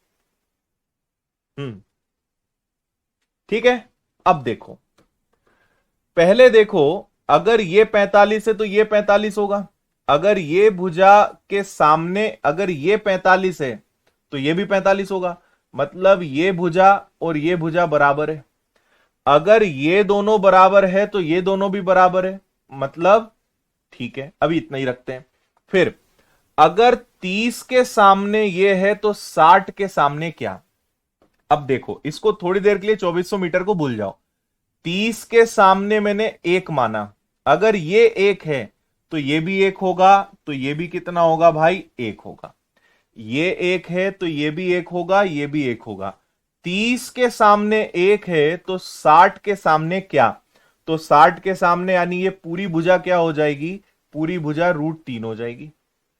ठीक है। अब देखो, पहले देखो, अगर ये 45 है तो ये 45 होगा। अगर ये भुजा के सामने अगर ये 45 है तो ये भी 45 होगा। मतलब ये भुजा और ये भुजा बराबर है। अगर ये दोनों बराबर है तो ये दोनों भी बराबर है, मतलब ठीक है, अभी इतना ही रखते हैं। फिर अगर 30 के सामने ये है तो 60 के सामने क्या। अब देखो, इसको थोड़ी देर के लिए 2400 मीटर को भूल जाओ। 30 के सामने मैंने एक माना, अगर ये एक है तो ये भी एक होगा, तो ये भी कितना होगा भाई, एक होगा। ये एक है तो ये भी एक होगा, ये भी एक होगा। 30 के सामने एक है तो 60 के सामने क्या, तो 60 के सामने यानी ये पूरी भुजा क्या हो जाएगी, पूरी भुजा √3 हो जाएगी,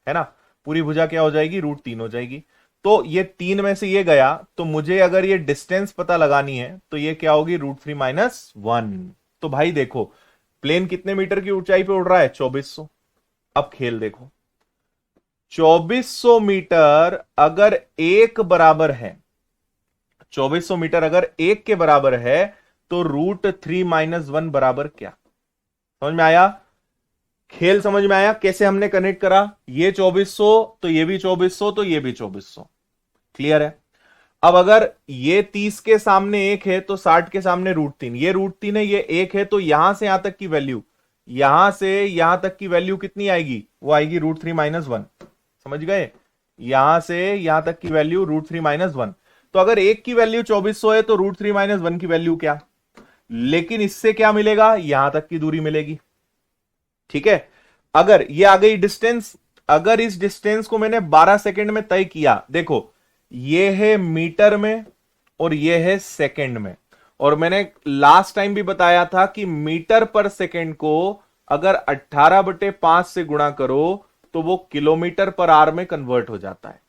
है ना। पूरी भुजा क्या हो जाएगी, √3 हो जाएगी। तो ये 3 में से ये गया, तो मुझे अगर ये डिस्टेंस पता लगानी है तो ये क्या होगी, √3 - 1। तो भाई देखो, प्लेन कितने मीटर की ऊंचाई पे उड़ रहा है, 2400। अब खेल देखो, 2400 मीटर अगर एक बराबर है, 2400 मीटर अगर एक के बराबर है, तो √3 - 1 बराबर क्या। समझ में आया, खेल समझ में आया, कैसे हमने कनेक्ट करा। ये 2400 तो ये भी 2400 तो ये भी 2400। क्लियर है। अब अगर ये 30 के सामने एक है तो 60 के सामने √3, ये √3 है, ये एक है, तो यहां से यहां तक की वैल्यू, यहां से यहां तक की वैल्यू कितनी आएगी, वो आएगी √3 - 1। समझ गए, यहां से यहां तक की वैल्यू √3 - 1। तो अगर एक की वैल्यू 2400 है तो √3 - 1 की वैल्यू क्या, लेकिन इससे क्या मिलेगा, यहां तक की दूरी मिलेगी। ठीक है। अगर ये आ गई डिस्टेंस, अगर इस डिस्टेंस को मैंने 12 सेकंड में तय किया, देखो ये है मीटर में और ये है सेकंड में। और मैंने लास्ट टाइम भी बताया था कि मीटर पर सेकंड को अगर 18/5 से गुणा करो तो वो किलोमीटर पर आवर में कन्वर्ट हो जाता है।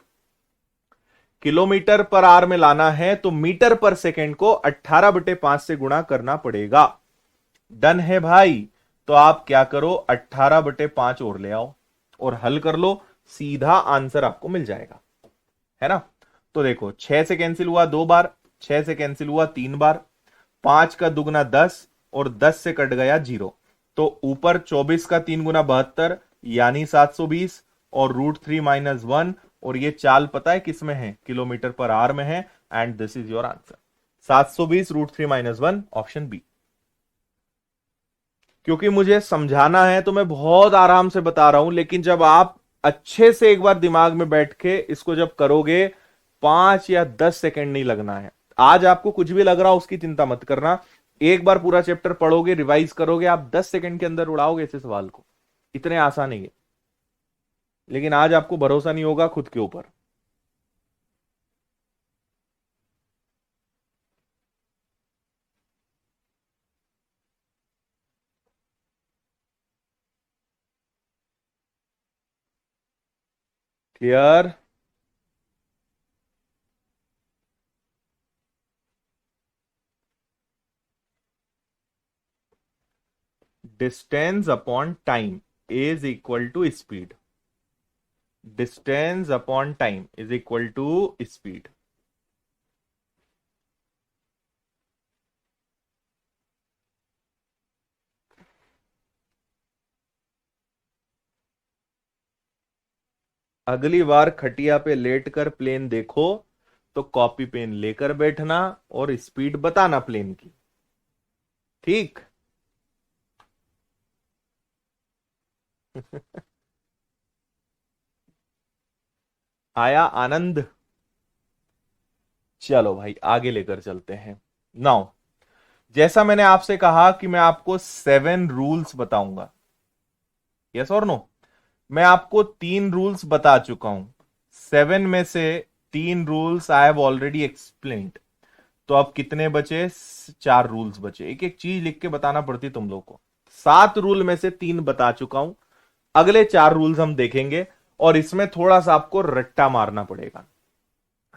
किलोमीटर पर आवर में लाना है तो मीटर पर सेकेंड को 18/5 से गुणा करना पड़ेगा। डन है भाई। तो आप क्या करो, 18/5 और ले आओ और हल कर लो, सीधा आंसर आपको मिल जाएगा, है ना। तो देखो 6 से कैंसिल हुआ 2 बार, 6 से कैंसिल हुआ 3 बार, 5 का दुगना 10 और 10 से कट गया 0। तो ऊपर 24 का 3 गुना 72 यानी 720 और √3 - 1, और ये चाल पता है किस में है, किलोमीटर पर आवर में है। And this is your answer 720 √3 - 1, option B. क्योंकि मुझे समझाना है तो मैं बहुत आराम से बता रहा हूं, लेकिन जब आप अच्छे से एक बार दिमाग में बैठ के इसको जब करोगे, 5 या 10 सेकंड नहीं लगना है। आज आपको कुछ भी लग रहा हो उसकी चिंता मत करना, एक बार पूरा चैप्टर पढ़ोगे, रिवाइज करोगे, आप 10 सेकंड के अंदर उड़ाओगे इस सवाल को। इतने आसान नहीं है, लेकिन आज आपको भरोसा नहीं होगा खुद के ऊपर। Clear? Distance upon time is equal to speed. Distance upon time is equal to speed. अगली बार खटिया पे लेटकर प्लेन देखो तो कॉपी पेन लेकर बैठना और स्पीड बताना प्लेन की, ठीक? आया आनंद? चलो भाई आगे लेकर चलते हैं। नाउ, जैसा मैंने आपसे कहा कि मैं आपको 7 रूल्स बताऊंगा, यस और नो। मैं आपको 3 रूल्स बता चुका हूं, 7 में से 3 rules I have already explained. तो अब कितने बचे? 4 रूल्स बचे। एक एक चीज लिख के बताना पड़ती तुम लोग को। 7 रूल में से 3 बता चुका हूं, अगले 4 रूल्स हम देखेंगे और इसमें थोड़ा सा आपको रट्टा मारना पड़ेगा।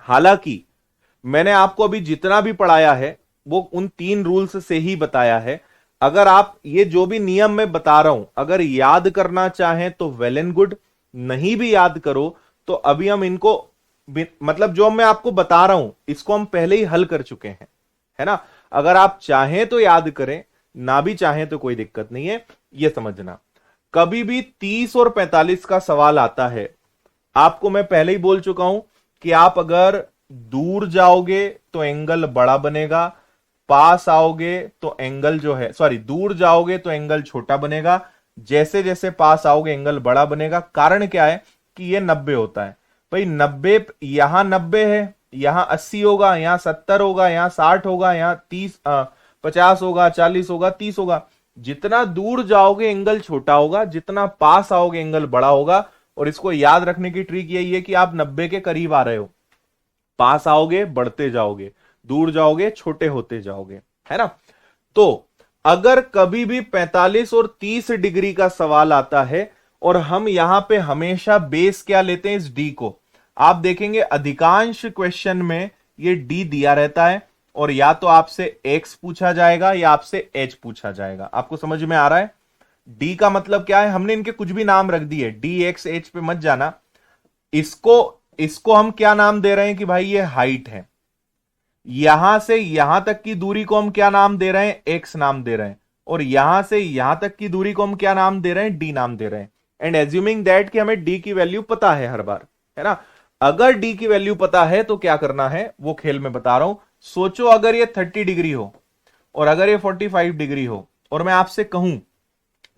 हालांकि मैंने आपको अभी जितना भी पढ़ाया है वो उन 3 रूल्स से ही बताया है। अगर आप ये जो भी नियम मैं बता रहा हूं अगर याद करना चाहें तो वेल एंड गुड, नहीं भी याद करो तो अभी हम इनको, मतलब जो मैं आपको बता रहा हूं इसको हम पहले ही हल कर चुके हैं, है ना। अगर आप चाहें तो याद करें, ना भी चाहें तो कोई दिक्कत नहीं है। यह समझना, कभी भी 30 और 45 का सवाल आता है, आपको मैं पहले ही बोल चुका हूं कि आप अगर दूर जाओगे तो एंगल बड़ा बनेगा, पास आओगे तो एंगल जो है, सॉरी, दूर जाओगे तो एंगल छोटा बनेगा, जैसे जैसे पास आओगे एंगल बड़ा बनेगा। कारण क्या है कि ये 90 होता है भाई। 90 यहां 90 है, यहां 80 होगा, यहां 70 होगा, यहां 60 होगा, यहां 50 होगा, 40 होगा, 30 होगा। जितना दूर जाओगे एंगल छोटा होगा, जितना पास आओगे एंगल बड़ा होगा। और इसको याद रखने की ट्रिक यही है कि आप 90 के करीब आ रहे हो, पास आओगे बढ़ते जाओगे, दूर जाओगे छोटे होते जाओगे, है ना। तो अगर कभी भी 45 और 30 डिग्री का सवाल आता है और हम यहां पे हमेशा बेस क्या लेते हैं, इस डी को, आप देखेंगे अधिकांश क्वेश्चन में ये डी दिया रहता है और या तो आपसे एक्स पूछा जाएगा या आपसे एच पूछा जाएगा। आपको समझ में आ रहा है? डी का मतलब क्या है, हमने इनके कुछ भी नाम रख दिए, डी एक्स एच पे मत जाना। इसको इसको हम क्या नाम दे रहे हैं कि भाई ये हाइट है, यहां से यहां तक की दूरी को हम क्या नाम दे रहे हैं, एक्स नाम दे रहे हैं, और यहां से यहां तक की दूरी को हम क्या नाम दे रहे हैं, डी नाम दे रहे हैं। एंड एज्यूमिंग दैट कि हमें डी की वैल्यू पता है हर बार, है ना। अगर डी की वैल्यू पता है तो क्या करना है वो खेल में बता रहा हूं। सोचो अगर ये 30 डिग्री हो और अगर ये 45 डिग्री हो और मैं आपसे कहूं,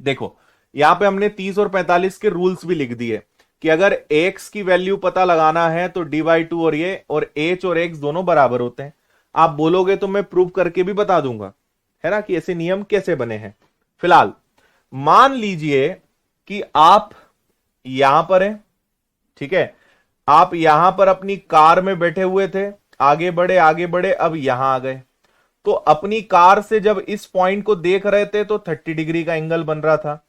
देखो यहां पे हमने 30 और 45 के रूल्स भी लिख दिए कि अगर x की वैल्यू पता लगाना है तो d/2 और ये और h और x दोनों बराबर होते हैं। आप बोलोगे तो मैं प्रूव करके भी बता दूंगा, है ना, कि ऐसे नियम कैसे बने हैं। फिलहाल मान लीजिए कि आप यहां पर हैं, ठीक है, आप यहां पर अपनी कार में बैठे हुए थे, आगे बढ़े आगे बढ़े, अब यहां आ गए। तो अपनी कार से जब इस पॉइंट को देख रहे थे तो 30 डिग्री का एंगल बन रहा था।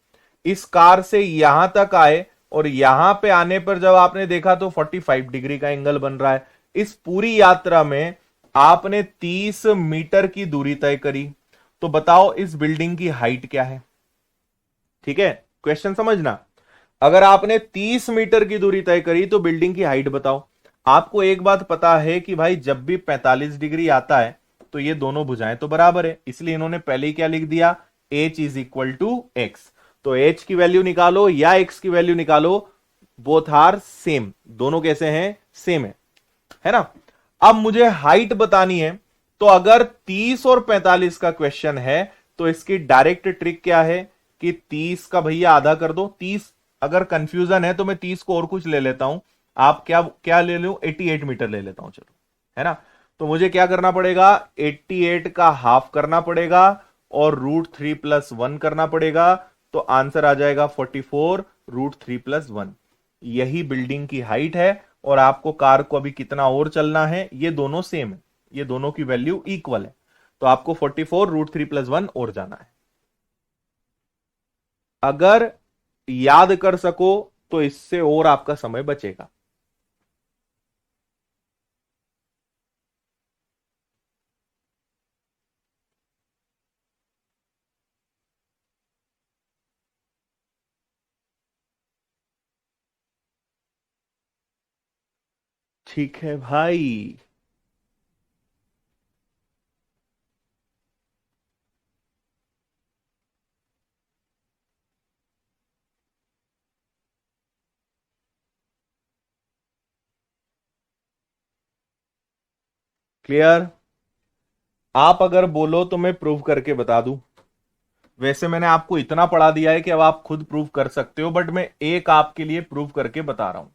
इस कार से यहां तक आए और यहां पे आने पर जब आपने देखा तो 45 डिग्री का एंगल बन रहा है। इस पूरी यात्रा में आपने 30 मीटर की दूरी तय करी, तो बताओ इस बिल्डिंग की हाइट क्या है। ठीक है, क्वेश्चन समझना। अगर आपने 30 मीटर की दूरी तय करी तो बिल्डिंग की हाइट बताओ। आपको एक बात पता है कि भाई जब भी 45 डिग्री आता है तो ये दोनों भुजाएं तो बराबर है, इसलिए इन्होंने पहले ही क्या लिख दिया, h is equal to X. तो h की वैल्यू निकालो या x की वैल्यू निकालो, बोथ आर सेम, दोनों कैसे हैं, सेम है ना। अब मुझे हाइट बतानी है, तो अगर 30 और 45 का क्वेश्चन है तो इसकी डायरेक्ट ट्रिक क्या है कि 30 का भैया आधा कर दो। 30 अगर कंफ्यूजन है तो मैं 30 को और कुछ ले लेता हूं, आप क्या क्या ले लूं, 88 मीटर ले लेता हूं, चलो, है ना। तो मुझे क्या करना पड़ेगा, 88 का हाफ करना पड़ेगा और √3+1 करना पड़ेगा, तो आंसर आ जाएगा 44 √3+1। यही बिल्डिंग की हाइट है। और आपको कार को अभी कितना और चलना है, ये दोनों सेम है, ये दोनों की वैल्यू इक्वल है, तो आपको 44 √3+1 और जाना है। अगर याद कर सको तो इससे और आपका समय बचेगा। ठीक है भाई। क्लियर। आप अगर बोलो तो मैं प्रूव करके बता दूं। वैसे मैंने आपको इतना पढ़ा दिया है कि अब आप खुद प्रूव कर सकते हो, बट मैं एक आपके लिए प्रूव करके बता रहा हूं।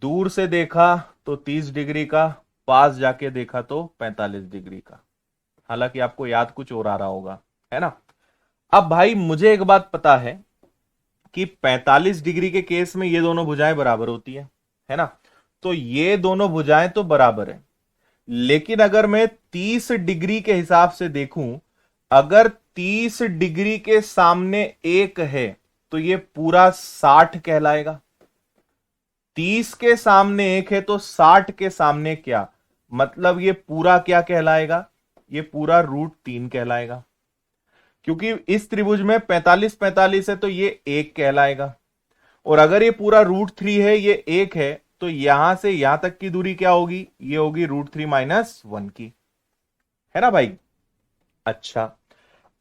दूर से देखा तो 30 डिग्री का, पास जाके देखा तो 45 डिग्री का। हालांकि आपको याद कुछ और आ रहा होगा, है ना। अब भाई मुझे एक बात पता है कि 45 डिग्री के केस में ये दोनों भुजाएं बराबर होती है ना। तो ये दोनों भुजाएं तो बराबर है, लेकिन अगर मैं 30 डिग्री के हिसाब से देखूं, अगर 30 डिग्री के सामने एक है तो ये पूरा 60 कहलाएगा। 30 के सामने एक है तो 60 के सामने क्या, मतलब ये पूरा क्या कहलाएगा, ये पूरा √3 कहलाएगा। क्योंकि इस त्रिभुज में 45 45 है तो ये एक कहलाएगा। और अगर ये पूरा √3 है, ये एक है, तो यहां से यहां तक की दूरी क्या होगी, ये होगी √3-1 की, है ना भाई। अच्छा,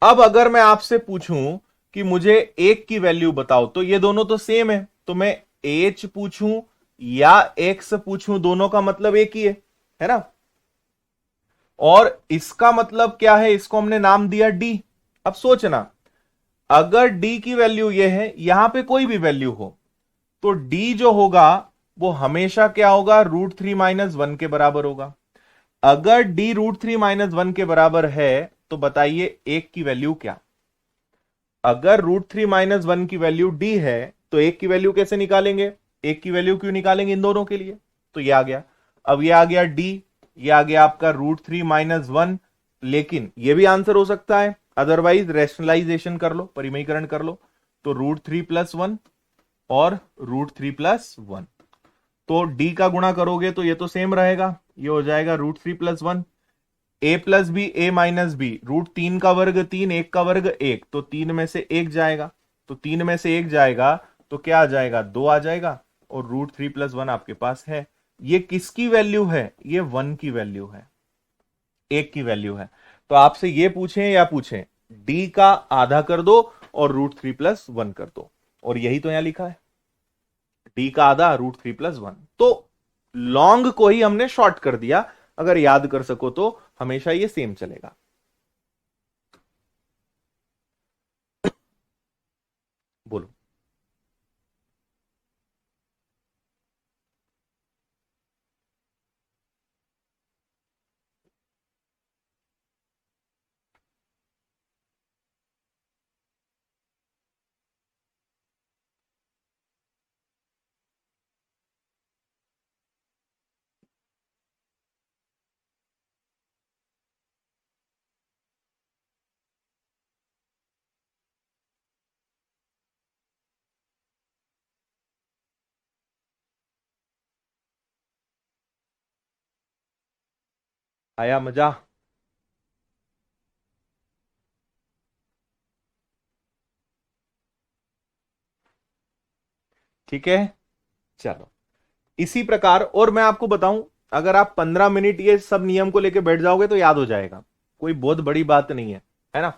अब अगर मैं आपसे पूछूं कि मुझे एक की वैल्यू बताओ, तो ये दोनों तो सेम है, तो मैं h पूछूं या x पूछूं, दोनों का मतलब एक ही है ना। और इसका मतलब क्या है, इसको हमने नाम दिया d। अब सोचना, अगर d की वैल्यू ये है, यहां पे कोई भी वैल्यू हो, तो d जो होगा वो हमेशा क्या होगा, √3-1 के बराबर होगा। अगर d √3-1 के बराबर है, तो बताइए एक की वैल्यू क्या। अगर √3-1 की वैल्यू d है, तो एक की वैल्यू कैसे निकालेंगे, एक की वैल्यू क्यों निकालेंगे इन दोनों के लिए, तो ये आ गया। अब ये आ गया d, ये आ गया आपका √3-1। लेकिन ये भी आंसर हो सकता है, अदरवाइज रैशनलाइजेशन कर लो, परिमयीकरण कर लो, तो √3+1 और √3+1, तो d का गुणा करोगे तो ये तो सेम रहेगा, ये हो जाएगा √3+1। a+b √3 का वर्ग 3, एक का वर्ग एक, तो 3 में से एक जाएगा, तो 3 में से एक जाएगा तो क्या आ जाएगा, 2 आ जाएगा। और √3+1 आपके पास है। ये किसकी वैल्यू है, ये 1 की वैल्यू है, एक की वैल्यू है। तो आपसे ये पूछें या पूछें, d का आधा कर दो और √3+1 कर दो, और यही तो यहां लिखा है, d का आधा √3+1। तो लॉन्ग को ही हमने शॉर्ट कर दिया। अगर याद कर सको तो हमेशा ये सेम चलेगा। बोलो। आया मजा? ठीक है, चलो। इसी प्रकार, और मैं आपको बताऊं, अगर आप 15 मिनट ये सब नियम को लेके बैठ जाओगे तो याद हो जाएगा, कोई बहुत बड़ी बात नहीं है ना।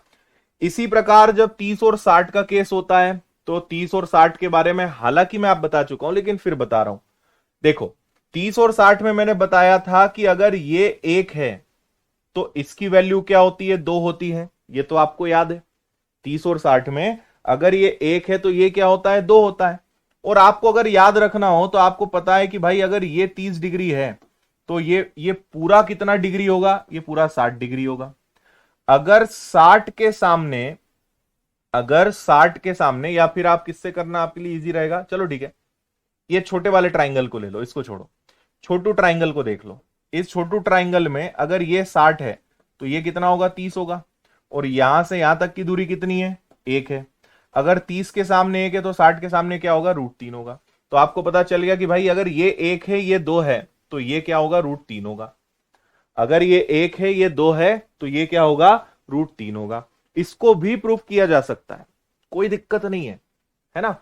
इसी प्रकार जब 30 और 60 का केस होता है, तो 30 और 60 के बारे में हालांकि मैं आप बता चुका हूं, लेकिन फिर बता रहा हूं। देखो, 30 और 60 में मैंने बताया था कि अगर ये एक है तो इसकी वैल्यू क्या होती है, 2 होती है, ये तो आपको याद है। 30 और 60 में अगर ये एक है तो ये क्या होता है, 2 होता है। और आपको अगर याद रखना हो तो आपको पता है कि भाई अगर ये 30 डिग्री है तो ये पूरा कितना डिग्री होगा, ये पूरा 60 डिग्री होगा। अगर 60 के सामने, अगर 60 के सामने, या फिर आप किससे करना आपके लिए इजी रहेगा, चलो ठीक है, ये छोटे वाले ट्राइंगल को ले लो, इसको छोड़ो, छोटू ट्राइंगल को देख लो। इस छोटू ट्राइंगल में अगर ये 60 है तो ये कितना होगा, 30 होगा। और यहां से यहां तक की दूरी कितनी है, 1 है। अगर 30 के सामने 1 है तो 60 के सामने क्या होगा, √3 होगा। तो आपको पता चल गया कि भाई अगर ये 1 है, ये 2 है, तो ये क्या होगा, √3 होगा। अगर ये 1 है, ये 2 है, तो ये क्या होगा, √3 होगा। इसको भी प्रूफ किया जा सकता है, कोई दिक्कत नहीं है ना।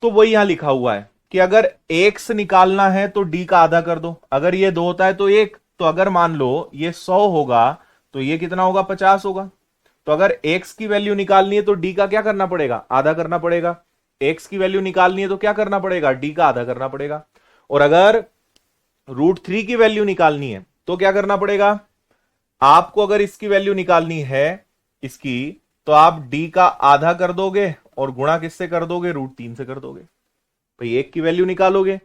तो वही यहां लिखा हुआ है कि अगर x निकालना है तो d का आधा कर दो। अगर ये 2 होता है तो 1, तो अगर मान लो ये 100 होगा तो ये कितना होगा, 50 होगा। तो अगर x की वैल्यू निकालनी है तो d का क्या करना पड़ेगा, आधा करना पड़ेगा। x की वैल्यू निकालनी है तो क्या करना पड़ेगा, d का आधा करना पड़ेगा। और अगर √3 की वैल्यू निकालनी है तो क्या करना पड़ेगा आपको, अगर इसकी वैल्यू निकालनी है इसकी, तो आप d का आधा कर दोगे और गुणा किससे कर दोगे, √3 से कर दोगे। भाई एक की वैल्यू निकालोगे,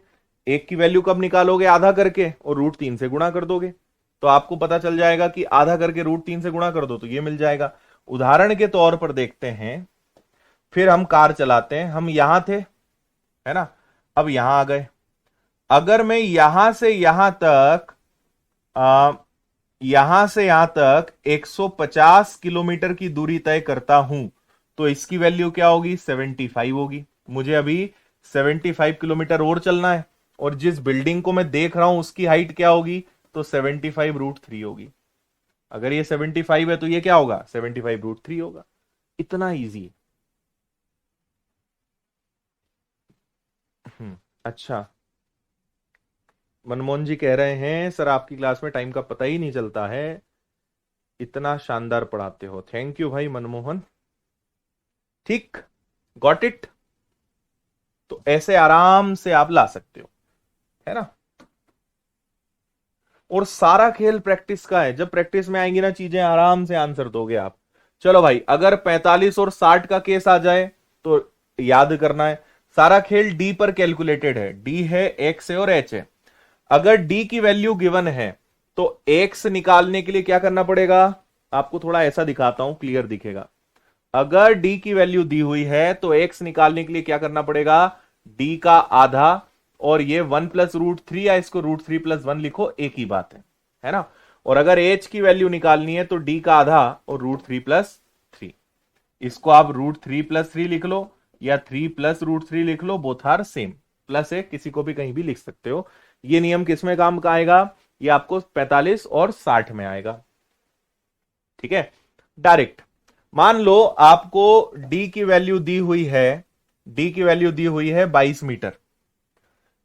एक की वैल्यू कब निकालोगे, आधा करके, और √3 से गुणा कर दोगे। तो आपको पता चल जाएगा कि आधा करके √3 से गुणा कर दो तो ये मिल जाएगा। उदाहरण के तौर पर देखते हैं, फिर हम कार चलाते हैं। हम यहां थे, है ना, अब यहां आ गए। अगर मैं यहां से यहां तक आ, यहां से यहां तक 150 किलोमीटर की दूरी तय करता हूं, तो इसकी वैल्यू क्या होगी, 75 होगी। मुझे अभी 75 किलोमीटर और चलना है, और जिस बिल्डिंग को मैं देख रहा हूं उसकी हाइट क्या होगी, तो 75 √3 होगी। अगर ये 75 है तो ये क्या होगा, 75 √3 होगा। इतना इजी। अच्छा, मनमोहन जी कह रहे हैं सर आपकी क्लास में टाइम का पता ही नहीं चलता है, इतना शानदार पढ़ाते हो। थैंक यू भाई मनमोहन। ठीक, गॉट इट। तो ऐसे आराम से आप ला सकते हो, है ना। और सारा खेल प्रैक्टिस का है, जब प्रैक्टिस में आएंगी ना चीजें, आराम से आंसर दोगे आप। चलो भाई, अगर 45 और 60 का केस आ जाए तो याद करना है, सारा खेल डी पर कैलकुलेटेड है। डी है, एक्स है और एच है। अगर डी की वैल्यू गिवन है तो एक्स निकालने के लिए क्या करना पड़ेगा, आपको थोड़ा ऐसा दिखाता हूं, क्लियर दिखेगा। अगर डी की वैल्यू दी हुई है तो एक्स निकालने के लिए क्या करना पड़ेगा, डी का आधा, और ये 1 प्लस √3, या इसको √3 + 1 लिखो, एक ही बात है ना। और अगर एच की वैल्यू निकालनी है तो डी का आधा और √3 + 3, इसको आप √3 + 3 लिख लो, या 3 + √3 लिख लो, बोथ आर सेम। प्लस है, किसी को भी कहीं भी लिख सकते हो। ये नियम किस में काम का आएगा, ये आपको 45 और 60 में आएगा। ठीक है, डायरेक्ट। मान लो आपको डी की वैल्यू दी हुई है, डी की वैल्यू दी हुई है 22 मीटर।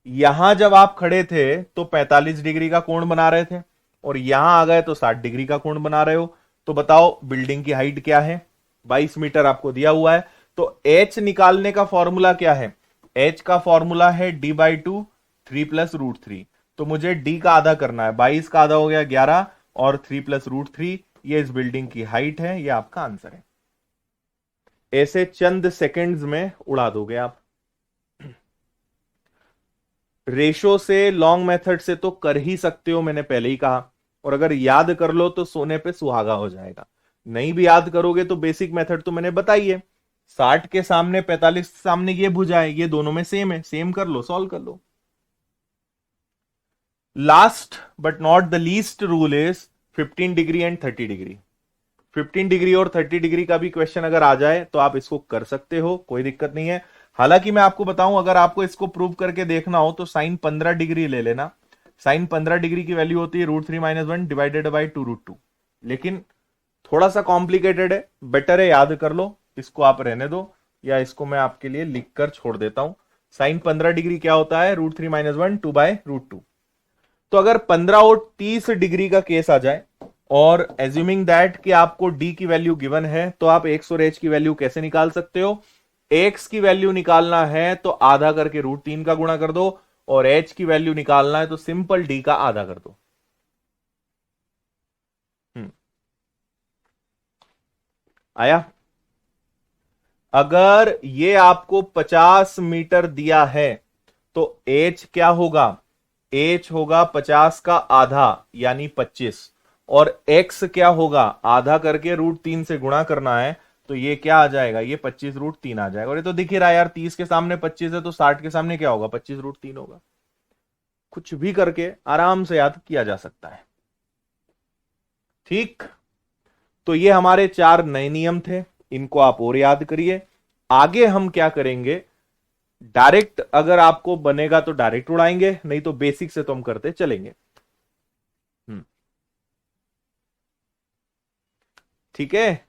यहां जब आप खड़े थे तो 45 डिग्री का कोण बना रहे थे, और यहां आ गए तो 60 डिग्री का कोण बना रहे हो। तो बताओ बिल्डिंग की हाइट क्या है, 22 मीटर आपको दिया हुआ है। तो एच निकालने का फॉर्मूला क्या है, एच का फॉर्मूला है d/2 3 + √3। तो मुझे डी का आधा करना है, 22 का आधा हो गया 11, और 3 + √3, ये इस बिल्डिंग की हाइट है, ये आपका आंसर है। ऐसे चंद सेकंड्स में उड़ा दोगे आप। रेशो से, लॉन्ग मेथड से तो कर ही सकते हो, मैंने पहले ही कहा। और अगर याद कर लो तो सोने पे सुहागा हो जाएगा। नहीं भी याद करोगे तो बेसिक मेथड तो मैंने बताई है। 60 के सामने 45 के सामने ये भुजा है, ये दोनों में सेम है, सेम कर लो, सॉल्व कर लो। Last but not the least rule is 15 degree and 30 degree. 15 degree और 30 डिग्री का भी क्वेश्चन अगर आ जाए तो आप इसको कर सकते हो, कोई दिक्कत नहीं है। हालांकि मैं आपको बताऊं, अगर आपको इसको प्रूव करके देखना हो तो साइन 15 डिग्री ले लेना। साइन 15 डिग्री की वैल्यू होती है √3 - 1 डिवाइडेड बाई 2√2। लेकिन थोड़ा सा कॉम्प्लिकेटेड है, बेटर है याद कर लो, इसको आप रहने दो या इसको मैं आपके लिए लिख कर छोड़ देता हूं। साइन 15 डिग्री क्या होता है, √3 - 1 2/√2। तो अगर 15 और 30 डिग्री का केस आ जाए और एज्यूमिंग दैट कि आपको डी की वैल्यू गिवन है, तो आप एक्स और एच की वैल्यू कैसे निकाल सकते हो? एक्स की वैल्यू निकालना है तो आधा करके √3 का गुणा कर दो, और एच की वैल्यू निकालना है तो सिंपल डी का आधा कर दो। आया? अगर ये आपको 50 मीटर दिया है तो एच क्या होगा? एच होगा 50 का आधा यानी 25, और एक्स क्या होगा? आधा करके √3 से गुणा करना है, तो ये क्या आ जाएगा? ये 25√3 आ जाएगा। और ये तो दिख ही रहा है यार, 30 के सामने 25 है तो 60 के सामने क्या होगा? 25√3 होगा। कुछ भी करके आराम से याद किया जा सकता है। ठीक, तो ये हमारे 4 नए नियम थे, इनको आप और याद करिए। आगे हम क्या करेंगे, डायरेक्ट अगर आपको बनेगा तो डायरेक्ट उड़ाएंगे, नहीं तो बेसिक से तो हम करते चलेंगे। ठीक है,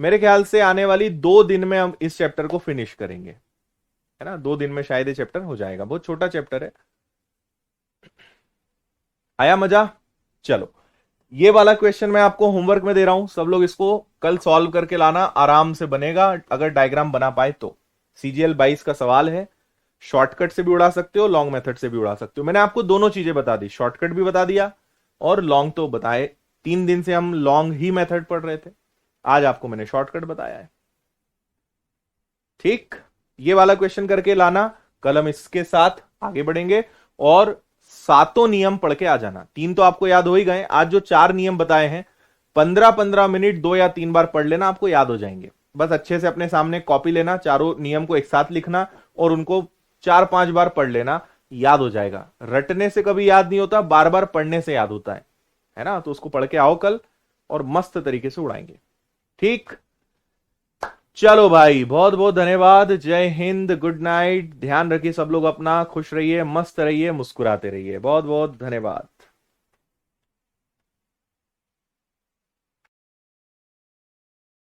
मेरे ख्याल से आने वाली 2 दिन में हम इस चैप्टर को फिनिश करेंगे, है ना। 2 दिन में शायद ये चैप्टर हो जाएगा, बहुत छोटा चैप्टर है। आया मजा? चलो, ये वाला क्वेश्चन मैं आपको होमवर्क में दे रहा हूं, सब लोग इसको कल सॉल्व करके लाना, आराम से बनेगा अगर डायग्राम बना पाए तो। CGL 22 का सवाल है, शॉर्टकट से भी उड़ा सकते हो, लॉन्ग मेथड से भी उड़ा सकते हो। मैंने आपको दोनों चीजें बता दी, शॉर्टकट भी बता दिया और लॉन्ग तो बताए। 3 दिन से हम लॉन्ग ही मेथड पढ़ रहे थे, आज आपको मैंने शॉर्टकट बताया है। ठीक, ये वाला क्वेश्चन करके लाना, कल हम इसके साथ आगे बढ़ेंगे। और 7 नियम पढ़ के आ जाना। 3 तो आपको याद हो ही गए, आज जो 4 नियम बताए हैं 15-15 मिनट 2 या 3 बार पढ़ लेना, आपको याद हो जाएंगे। बस अच्छे से अपने सामने कॉपी लेना, चारों नियम को एक साथ लिखना और उनको 4-5 बार पढ़ लेना, याद हो जाएगा। रटने से कभी याद नहीं होता, बार बार पढ़ने से याद होता है ना। तो उसको पढ़ के आओ कल और मस्त तरीके से उड़ाएंगे। ठीक, चलो भाई, बहुत बहुत धन्यवाद। जय हिंद, गुड नाइट, ध्यान रखिए सब लोग अपना, खुश रहिए, मस्त रहिए, मुस्कुराते रहिए। बहुत बहुत धन्यवाद।